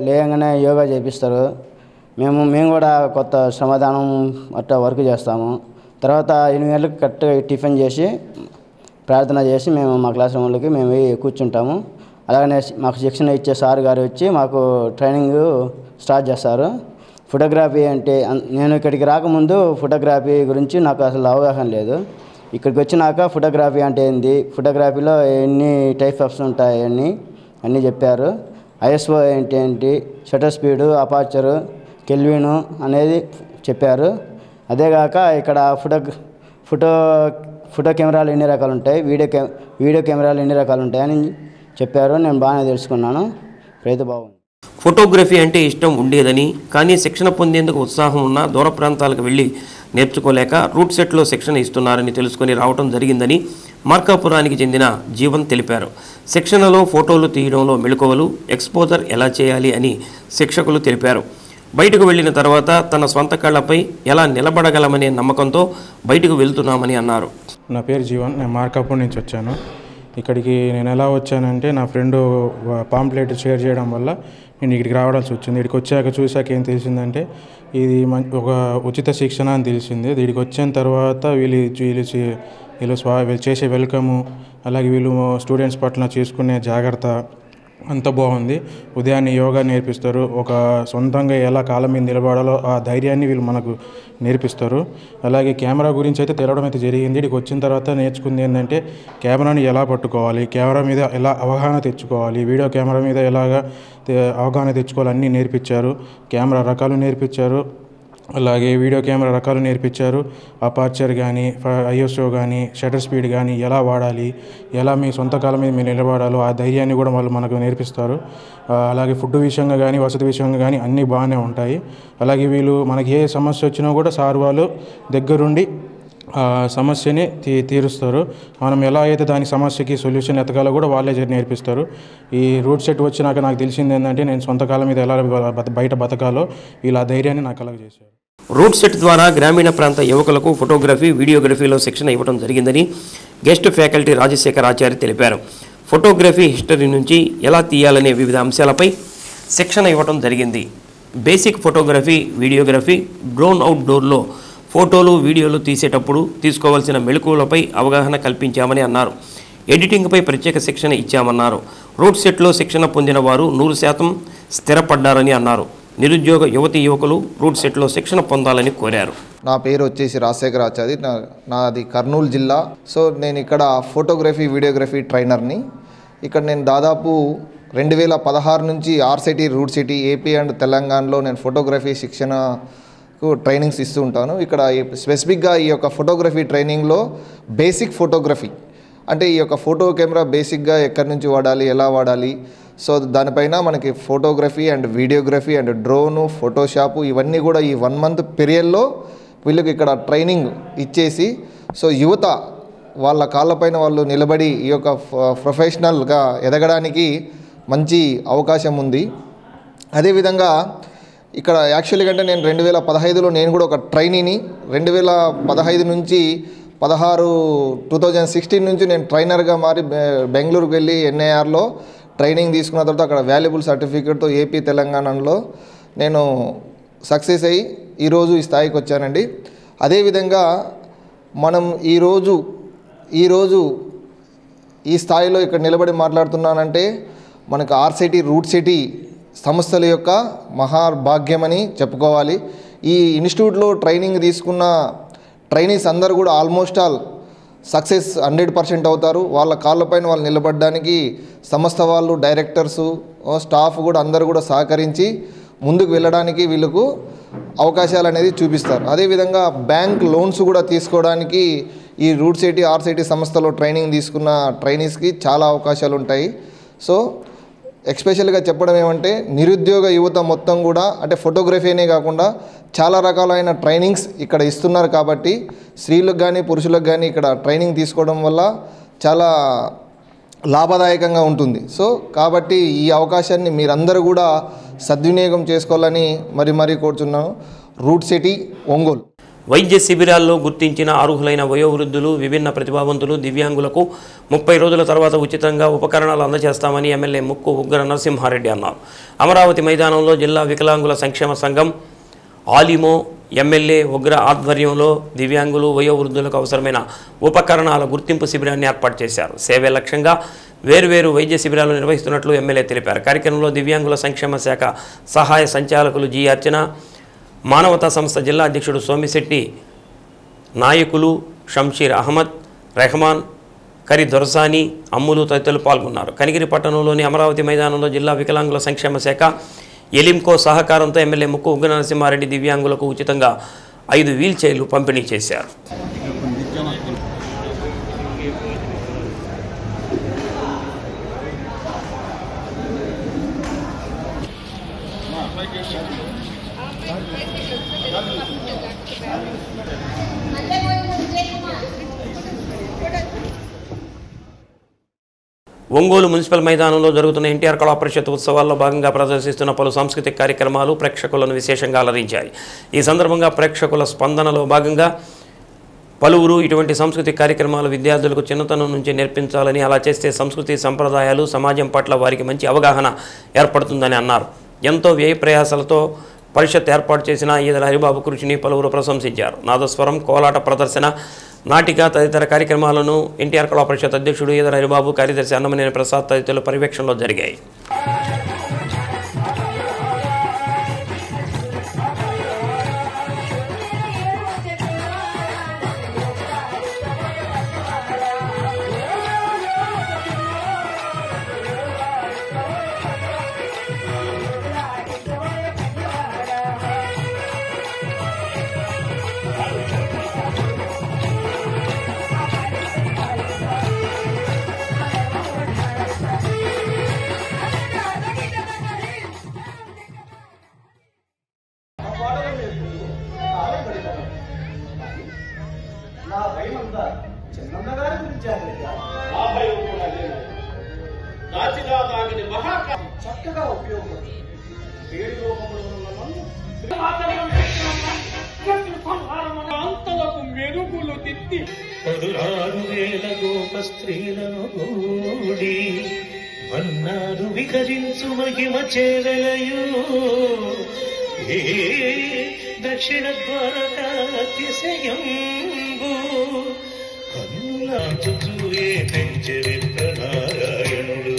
లేయంగానే యోగా చేపిస్తారు. మేము కూడా కొత్త శ్రమదానం అట్లా వర్క్ చేస్తాము. తర్వాత 8 గంటలకు కరెక్ట్గా టిఫిన్ చేసి ప్రార్థన చేసి మేము మా క్లాస్ రూమ్లోకి మేము కూర్చుంటాము. అలాగనే మాకు శిక్షణ ఇచ్చే సార్ గారు వచ్చి మాకు ట్రైనింగ్ స్టార్ట్ చేస్తారు. ఫోటోగ్రఫీ అంటే నేను ఇక్కడికి రాకముందు ఫోటోగ్రఫీ గురించి నాకు అసలు అవగాహన లేదు. ఇక్కడికి వచ్చినాక ఫోటోగ్రఫీ అంటే ఏంది, ఫోటోగ్రఫీలో ఎన్ని టైప్స్ ఉంటాయి అన్నీ చెప్పారు. ఐఎస్ఓ ఏంటి, షటర్ స్పీడు, అపార్చరు, కెల్విను అనేది చెప్పారు. అదేగాక ఇక్కడ ఫోటో కెమెరాలు ఎన్ని రకాలు ఉంటాయి, వీడియో కెమెరాలు ఎన్ని రకాలు ఉంటాయని చెప్పారు. నేను బాగానే తెలుసుకున్నాను. రైతు బాగుంది. ఫోటోగ్రఫీ అంటే ఇష్టం ఉండేదని, కానీ శిక్షణ పొందేందుకు ఉత్సాహం ఉన్న దూర ప్రాంతాలకు వెళ్ళి నేర్చుకోలేక రూట్ సెట్లో శిక్షణ ఇస్తున్నారని తెలుసుకొని రావడం జరిగిందని మార్కాపురానికి చెందిన జీవన్ తెలిపారు. శిక్షణలో ఫోటోలు తీయడంలో మెళకువలు, ఎక్స్పోజర్ ఎలా చేయాలి అని శిక్షకులు తెలిపారు. బయటకు వెళ్ళిన తర్వాత తన సొంత కళ్ళపై ఎలా నిలబడగలమనే నమ్మకంతో బయటకు వెళ్తున్నామని అన్నారు. నా పేరు జీవన్, నేను మార్కాపూర్ నుంచి వచ్చాను. ఇక్కడికి నేను ఎలా వచ్చానంటే నా ఫ్రెండ్ పాంప్లెట్ షేర్ చేయడం వల్ల నేను ఇక్కడికి రావాల్సి వచ్చింది. ఇక్కడికి వచ్చాక చూసాక ఏం తెలిసిందంటే ఇది ఒక ఉచిత శిక్షణ అని తెలిసింది. ఇక్కడికి వచ్చిన తర్వాత వీళ్ళు చేసే వెల్కము, అలాగే వీళ్ళు స్టూడెంట్స్ పట్ల చేసుకునే జాగ్రత్త అంత బాగుంది. ఉదయాన్నే యోగా నేర్పిస్తారు. ఒక సొంతంగా ఎలా కాళ్ళ మీద నిలబడాలో ఆ ధైర్యాన్ని వీళ్ళు మనకు నేర్పిస్తారు. అలాగే కెమెరా గురించి అయితే తెలవడం అయితే జరిగింది. ఇక్కడికి వచ్చిన తర్వాత నేర్చుకుంది ఏంటంటే కెమెరాని ఎలా పట్టుకోవాలి, కెమెరా మీద ఎలా అవగాహన తెచ్చుకోవాలి, వీడియో కెమెరా మీద ఎలాగా అవగాహన తెచ్చుకోవాలి అన్నీ నేర్పించారు. కెమెరా రకాలు నేర్పించారు, అలాగే వీడియో కెమెరా రకాలు నేర్పించారు. అపార్చర్ కానీ, ఐఎస్ఓ కానీ, షటర్ స్పీడ్ కానీ ఎలా వాడాలి, ఎలా మీ సొంత కాలం మీద మీరు నిలబడాలో ఆ ధైర్యాన్ని కూడా వాళ్ళు మనకు నేర్పిస్తారు. అలాగే ఫుడ్ విషయంగా కానీ, వసతి విషయంగా కానీ అన్నీ బాగానే ఉంటాయి. అలాగే వీళ్ళు మనకి ఏ సమస్య వచ్చినా కూడా సార్ వాళ్ళు దగ్గరుండి సమస్యని తీరుస్తారు. మనం ఎలా అయితే దాని సమస్యకి సొల్యూషన్ ఎతకాలో కూడా వాళ్ళే నేర్పిస్తారు. ఈ రూట్ సెట్ వచ్చినాక నాకు తెలిసింది ఏంటంటే నేను సొంత కాలం మీద ఎలా బయట బతకాలో వీళ్ళు ఆ ధైర్యాన్ని నాకు కలగజేశారు. రూట్ సెట్ ద్వారా గ్రామీణ ప్రాంత యువకులకు ఫోటోగ్రఫీ, వీడియోగ్రఫీలో శిక్షణ ఇవ్వడం జరిగిందని గెస్ట్ ఫ్యాకల్టీ రాజశేఖర్ ఆచార్య తెలిపారు. ఫోటోగ్రఫీ హిస్టరీ నుంచి ఎలా తీయాలనే వివిధ అంశాలపై శిక్షణ ఇవ్వడం జరిగింది. బేసిక్ ఫోటోగ్రఫీ, వీడియోగ్రఫీ, డ్రోన్ అవుట్డోర్లో ఫోటోలు, వీడియోలు తీసేటప్పుడు తీసుకోవాల్సిన మెళకువలపై అవగాహన కల్పించామని అన్నారు. ఎడిటింగ్పై ప్రత్యేక శిక్షణ ఇచ్చామన్నారు. రూట్ సెట్లో శిక్షణ పొందిన వారు 100% స్థిరపడ్డారని అన్నారు. నిరుద్యోగ యువకులు రూట్ సెట్లో శిక్షణ పొందాలని కోరారు. నా పేరు వచ్చేసి రాజశేఖర్ ఆచార్య, నాది కర్నూలు జిల్లా. సో నేను ఇక్కడ ఫోటోగ్రఫీ, వీడియోగ్రఫీ ట్రైనర్ని. ఇక్కడ నేను దాదాపు 2016 నుంచి RCT, route city, AP and తెలంగాణలో నేను ఫోటోగ్రఫీ శిక్షణకు ట్రైనింగ్స్ ఇస్తూ ఉంటాను. ఇక్కడ స్పెసిఫిక్గా ఈ యొక్క ఫోటోగ్రఫీ ట్రైనింగ్లో బేసిక్ ఫోటోగ్రఫీ అంటే ఈ యొక్క ఫోటో కెమెరా బేసిక్గా ఎక్కడి నుంచి వాడాలి, ఎలా వాడాలి, సో దానిపైన మనకి photography and videography and drone, Photoshop ఇవన్నీ కూడా ఈ 1 month పీరియడ్లో వీళ్ళకి ఇక్కడ ట్రైనింగ్ ఇచ్చేసి సో యువత వాళ్ళ కాళ్ళపైన వాళ్ళు నిలబడి ఈ యొక్క ప్రొఫెషనల్గా ఎదగడానికి మంచి అవకాశం ఉంది. అదేవిధంగా ఇక్కడ యాక్చువల్గా అంటే నేను 2015లో నేను కూడా ఒక ట్రైనీని, 2015 నుంచి 2016 నుంచి నేను ట్రైనర్గా మారి బెంగళూరుకు వెళ్ళి ఎన్ఐఆర్లో ట్రైనింగ్ తీసుకున్న తర్వాత అక్కడ వాల్యుబుల్ సర్టిఫికేట్తో ఏపీ, తెలంగాణలో నేను సక్సెస్ అయ్యి ఈరోజు ఈ స్థాయికి వచ్చానండి. అదేవిధంగా మనం ఈరోజు ఈ స్థాయిలో ఇక్కడ నిలబడి మాట్లాడుతున్నానంటే మనకు ఆర్సిటీ, రూట్ సిటీ సంస్థల యొక్క మహాభాగ్యమని చెప్పుకోవాలి. ఈ ఇన్స్టిట్యూట్లో ట్రైనింగ్ తీసుకున్న ట్రైనీస్ అందరూ కూడా ఆల్మోస్ట్ ఆల్ సక్సెస్ 100% అవుతారు. వాళ్ళ కాళ్ళపైన వాళ్ళు నిలబడడానికి సంస్థ వాళ్ళు, డైరెక్టర్సు, స్టాఫ్ కూడా అందరూ కూడా సహకరించి ముందుకు వెళ్ళడానికి వీళ్ళకు అవకాశాలు అనేది చూపిస్తారు. అదేవిధంగా బ్యాంక్ లోన్స్ కూడా తీసుకోవడానికి ఈ రూట్ సిటీ, ఆర్సిటీ సంస్థలో ట్రైనింగ్ తీసుకున్న ట్రైనీస్కి చాలా అవకాశాలు ఉంటాయి. సో ఎక్స్పెషల్గా చెప్పడం ఏమంటే నిరుద్యోగ యువత మొత్తం కూడా అంటే ఫోటోగ్రఫీనే కాకుండా చాలా రకాలైన ట్రైనింగ్స్ ఇక్కడ ఇస్తున్నారు. కాబట్టి స్త్రీలకు కానీ పురుషులకు కానీ ఇక్కడ ట్రైనింగ్ తీసుకోవడం వల్ల చాలా లాభదాయకంగా ఉంటుంది. సో కాబట్టి ఈ అవకాశాన్ని మీరందరూ కూడా సద్వినియోగం చేసుకోవాలని మరీ కోరుతున్నాను. Route city Ongole. వైద్య శిబిరాల్లో గుర్తించిన అర్హులైన వయోవృద్ధులు, విభిన్న ప్రతిభావంతులు, దివ్యాంగులకు 30 రోజుల తర్వాత ఉచితంగా ఉపకరణాలు అందజేస్తామని ఎమ్మెల్యే ముక్కు ఉగ్ర నరసింహారెడ్డి అన్నారు. అమరావతి మైదానంలో జిల్లా వికలాంగుల సంక్షేమ సంఘం ఆలిమో ఎమ్మెల్యే ఉగ్ర ఆధ్వర్యంలో దివ్యాంగులు, వయోవృద్ధులకు అవసరమైన ఉపకరణాల గుర్తింపు శిబిరాన్ని ఏర్పాటు చేశారు. సేవే లక్ష్యంగా వేర్వేరు వైద్య శిబిరాలు నిర్వహిస్తున్నట్లు ఎమ్మెల్యే తెలిపారు. కార్యక్రమంలో దివ్యాంగుల సంక్షేమ శాఖ సహాయ సంచాలకులు జి అర్చన, మానవతా సంస్థ జిల్లా అధ్యక్షుడు సోమిశెట్టి నాయకులు షంషీర్ అహ్మద్, రెహమాన్, కరి దొరసాని, అమ్ములు తదితరులు పాల్గొన్నారు. కనిగిరి పట్టణంలోని అమరావతి మైదానంలో జిల్లా వికలాంగుల సంక్షేమ శాఖ ఎలింకో సహకారంతో ఎమ్మెల్యే ముక్కు ఉగ్ర నరసింహారెడ్డి దివ్యాంగులకు ఉచితంగా 5 వీల్ చైర్లు పంపిణీ చేశారు. ఒంగోలు మున్సిపల్ మైదానంలో జరుగుతున్న ఎన్టీఆర్ కళా పరిషత్ ఉత్సవాల్లో భాగంగా ప్రదర్శిస్తున్న పలు సాంస్కృతిక కార్యక్రమాలు ప్రేక్షకులను విశేషంగా అలరించాయి. ఈ సందర్భంగా ప్రేక్షకుల స్పందనలో భాగంగా పలువురు ఇటువంటి సాంస్కృతిక కార్యక్రమాలు విద్యార్థులకు చిన్నతనం నుంచి నేర్పించాలని, అలా చేస్తే సంస్కృతి సంప్రదాయాలు సమాజం పట్ల వారికి మంచి అవగాహన ఏర్పడుతుందని అన్నారు. ఎంతో వ్యయ ప్రయాసాలతో పరిషత్ ఏర్పాటు చేసిన ఈదల హరిబాబు కృషిని పలువురు ప్రశంసించారు. నాదస్వరం, కోలాట ప్రదర్శన, నాటిక తదితర కార్యక్రమాలను ఎన్టీఆర్ కళా పరిషత్ అధ్యక్షుడు ఈదల హరిబాబు, కార్యదర్శి అన్నమనేని ప్రసాద్ తదితరుల పర్యవేక్షణలో జరిగాయి. వికరించు మహిమ చేరలయు దక్షిణ ద్వారకాతిశయంబు కన్నులాచుచూయే పెంచరిత్ర నారాయణుడు.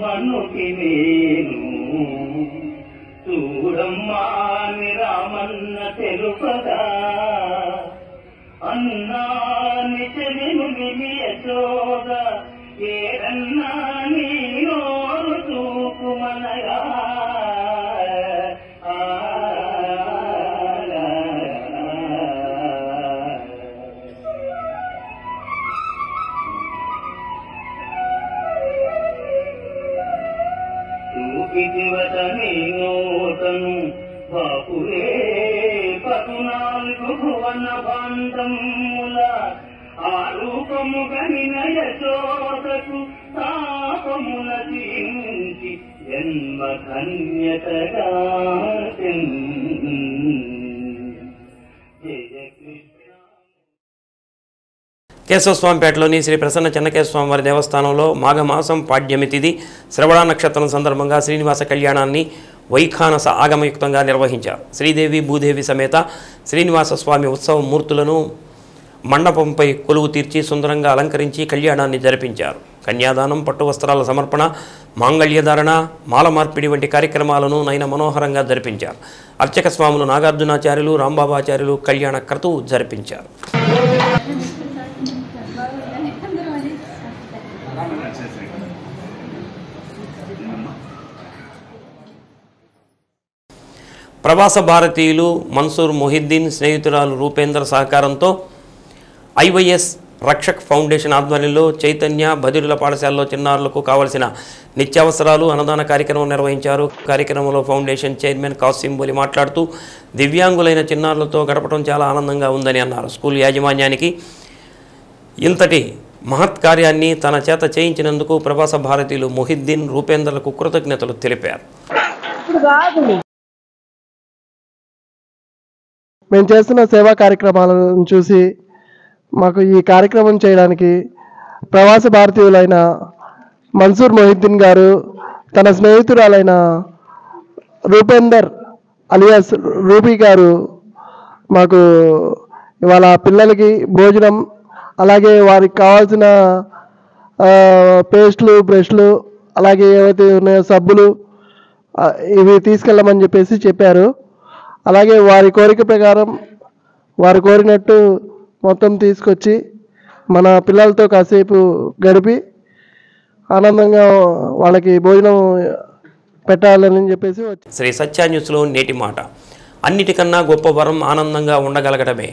మనుకి నేను చూడమ్మా రామన్న తెలుపదా అన్నా నిజను విని యశోద ఏరన్నా నీ నోరు చూపుమనగా ఇదివత నీనోతను బాపురే 14 భువన భాండముల ఆ రూపము గనిన యశోదకు తాపమున తీంచి జన్మ ధన్యతగా కేశవస్వామిపేటలోని శ్రీ ప్రసన్న చెన్నకేశవస్వామివారి దేవస్థానంలో మాఘమాసం పాడ్యమి తిథి శ్రవణ నక్షత్రం సందర్భంగా శ్రీనివాస కళ్యాణాన్ని వైఖానస ఆగమయుక్తంగా నిర్వహించారు. శ్రీదేవి భూదేవి సమేత శ్రీనివాస స్వామి ఉత్సవ మూర్తులను మండపంపై కొలువు తీర్చి సుందరంగా అలంకరించి కళ్యాణాన్ని జరిపించారు. కన్యాదానం, పట్టు వస్త్రాల సమర్పణ, మాంగళ్యధారణ, మాల మార్పిడి వంటి కార్యక్రమాలను నయన మనోహరంగా జరిపించారు. అర్చక స్వాములు నాగార్జునాచార్యులు, రాంబాబాచార్యులు కళ్యాణ క్రతువు జరిపించారు. ప్రవాస భారతీయులు మన్సూర్ మొహిద్దీన్ స్నేహితురాలు రూపేందర్ సహకారంతో ఐవైఎస్ రక్షక్ ఫౌండేషన్ ఆధ్వర్యంలో చైతన్య బదిరుల పాఠశాలలో చిన్నారులకు కావలసిన నిత్యావసరాలు అన్నదాన కార్యక్రమం నిర్వహించారు. కార్యక్రమంలో ఫౌండేషన్ చైర్మన్ కాసింబోలి మాట్లాడుతూ దివ్యాంగులైన చిన్నారులతో గడపడం చాలా ఆనందంగా ఉందని అన్నారు. స్కూల్ యాజమాన్యానికి ఇంతటి మహత్ కార్యాన్ని తన చేత చేయించినందుకు ప్రవాస భారతీయులు మొహిద్దీన్, రూపేందర్లకు కృతజ్ఞతలు తెలిపారు. మేము చేస్తున్న సేవా కార్యక్రమాలను చూసి మాకు ఈ కార్యక్రమం చేయడానికి ప్రవాస భారతీయులైన మన్సూర్ మొహిద్దీన్ గారు, తన స్నేహితురాలైన రూపేందర్ అలియాస్ రూపీ గారు మాకు ఇవాళ పిల్లలకి భోజనం, అలాగే వారికి కావాల్సిన పేస్ట్లు, బ్రష్లు, అలాగే ఏవైతే ఉన్నాయో సబ్బులు ఇవి తీసుకెళ్ళమని చెప్పారు. అలాగే వారి కోరిక ప్రకారం వారు కోరినట్టు మొత్తం తీసుకొచ్చి మన పిల్లలతో కాసేపు గడిపి ఆనందంగా వాళ్ళకి భోజనం పెట్టాలని చెప్పేసి శ్రీ సత్య న్యూస్లో నేటి మాట. అన్నిటికన్నా గొప్ప వరం ఆనందంగా ఉండగలగడమే.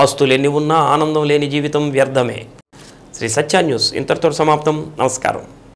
ఆస్తులు ఎన్ని ఉన్నా ఆనందం లేని జీవితం వ్యర్థమే. శ్రీ సత్య న్యూస్ ఇంతటితో సమాప్తం. నమస్కారం.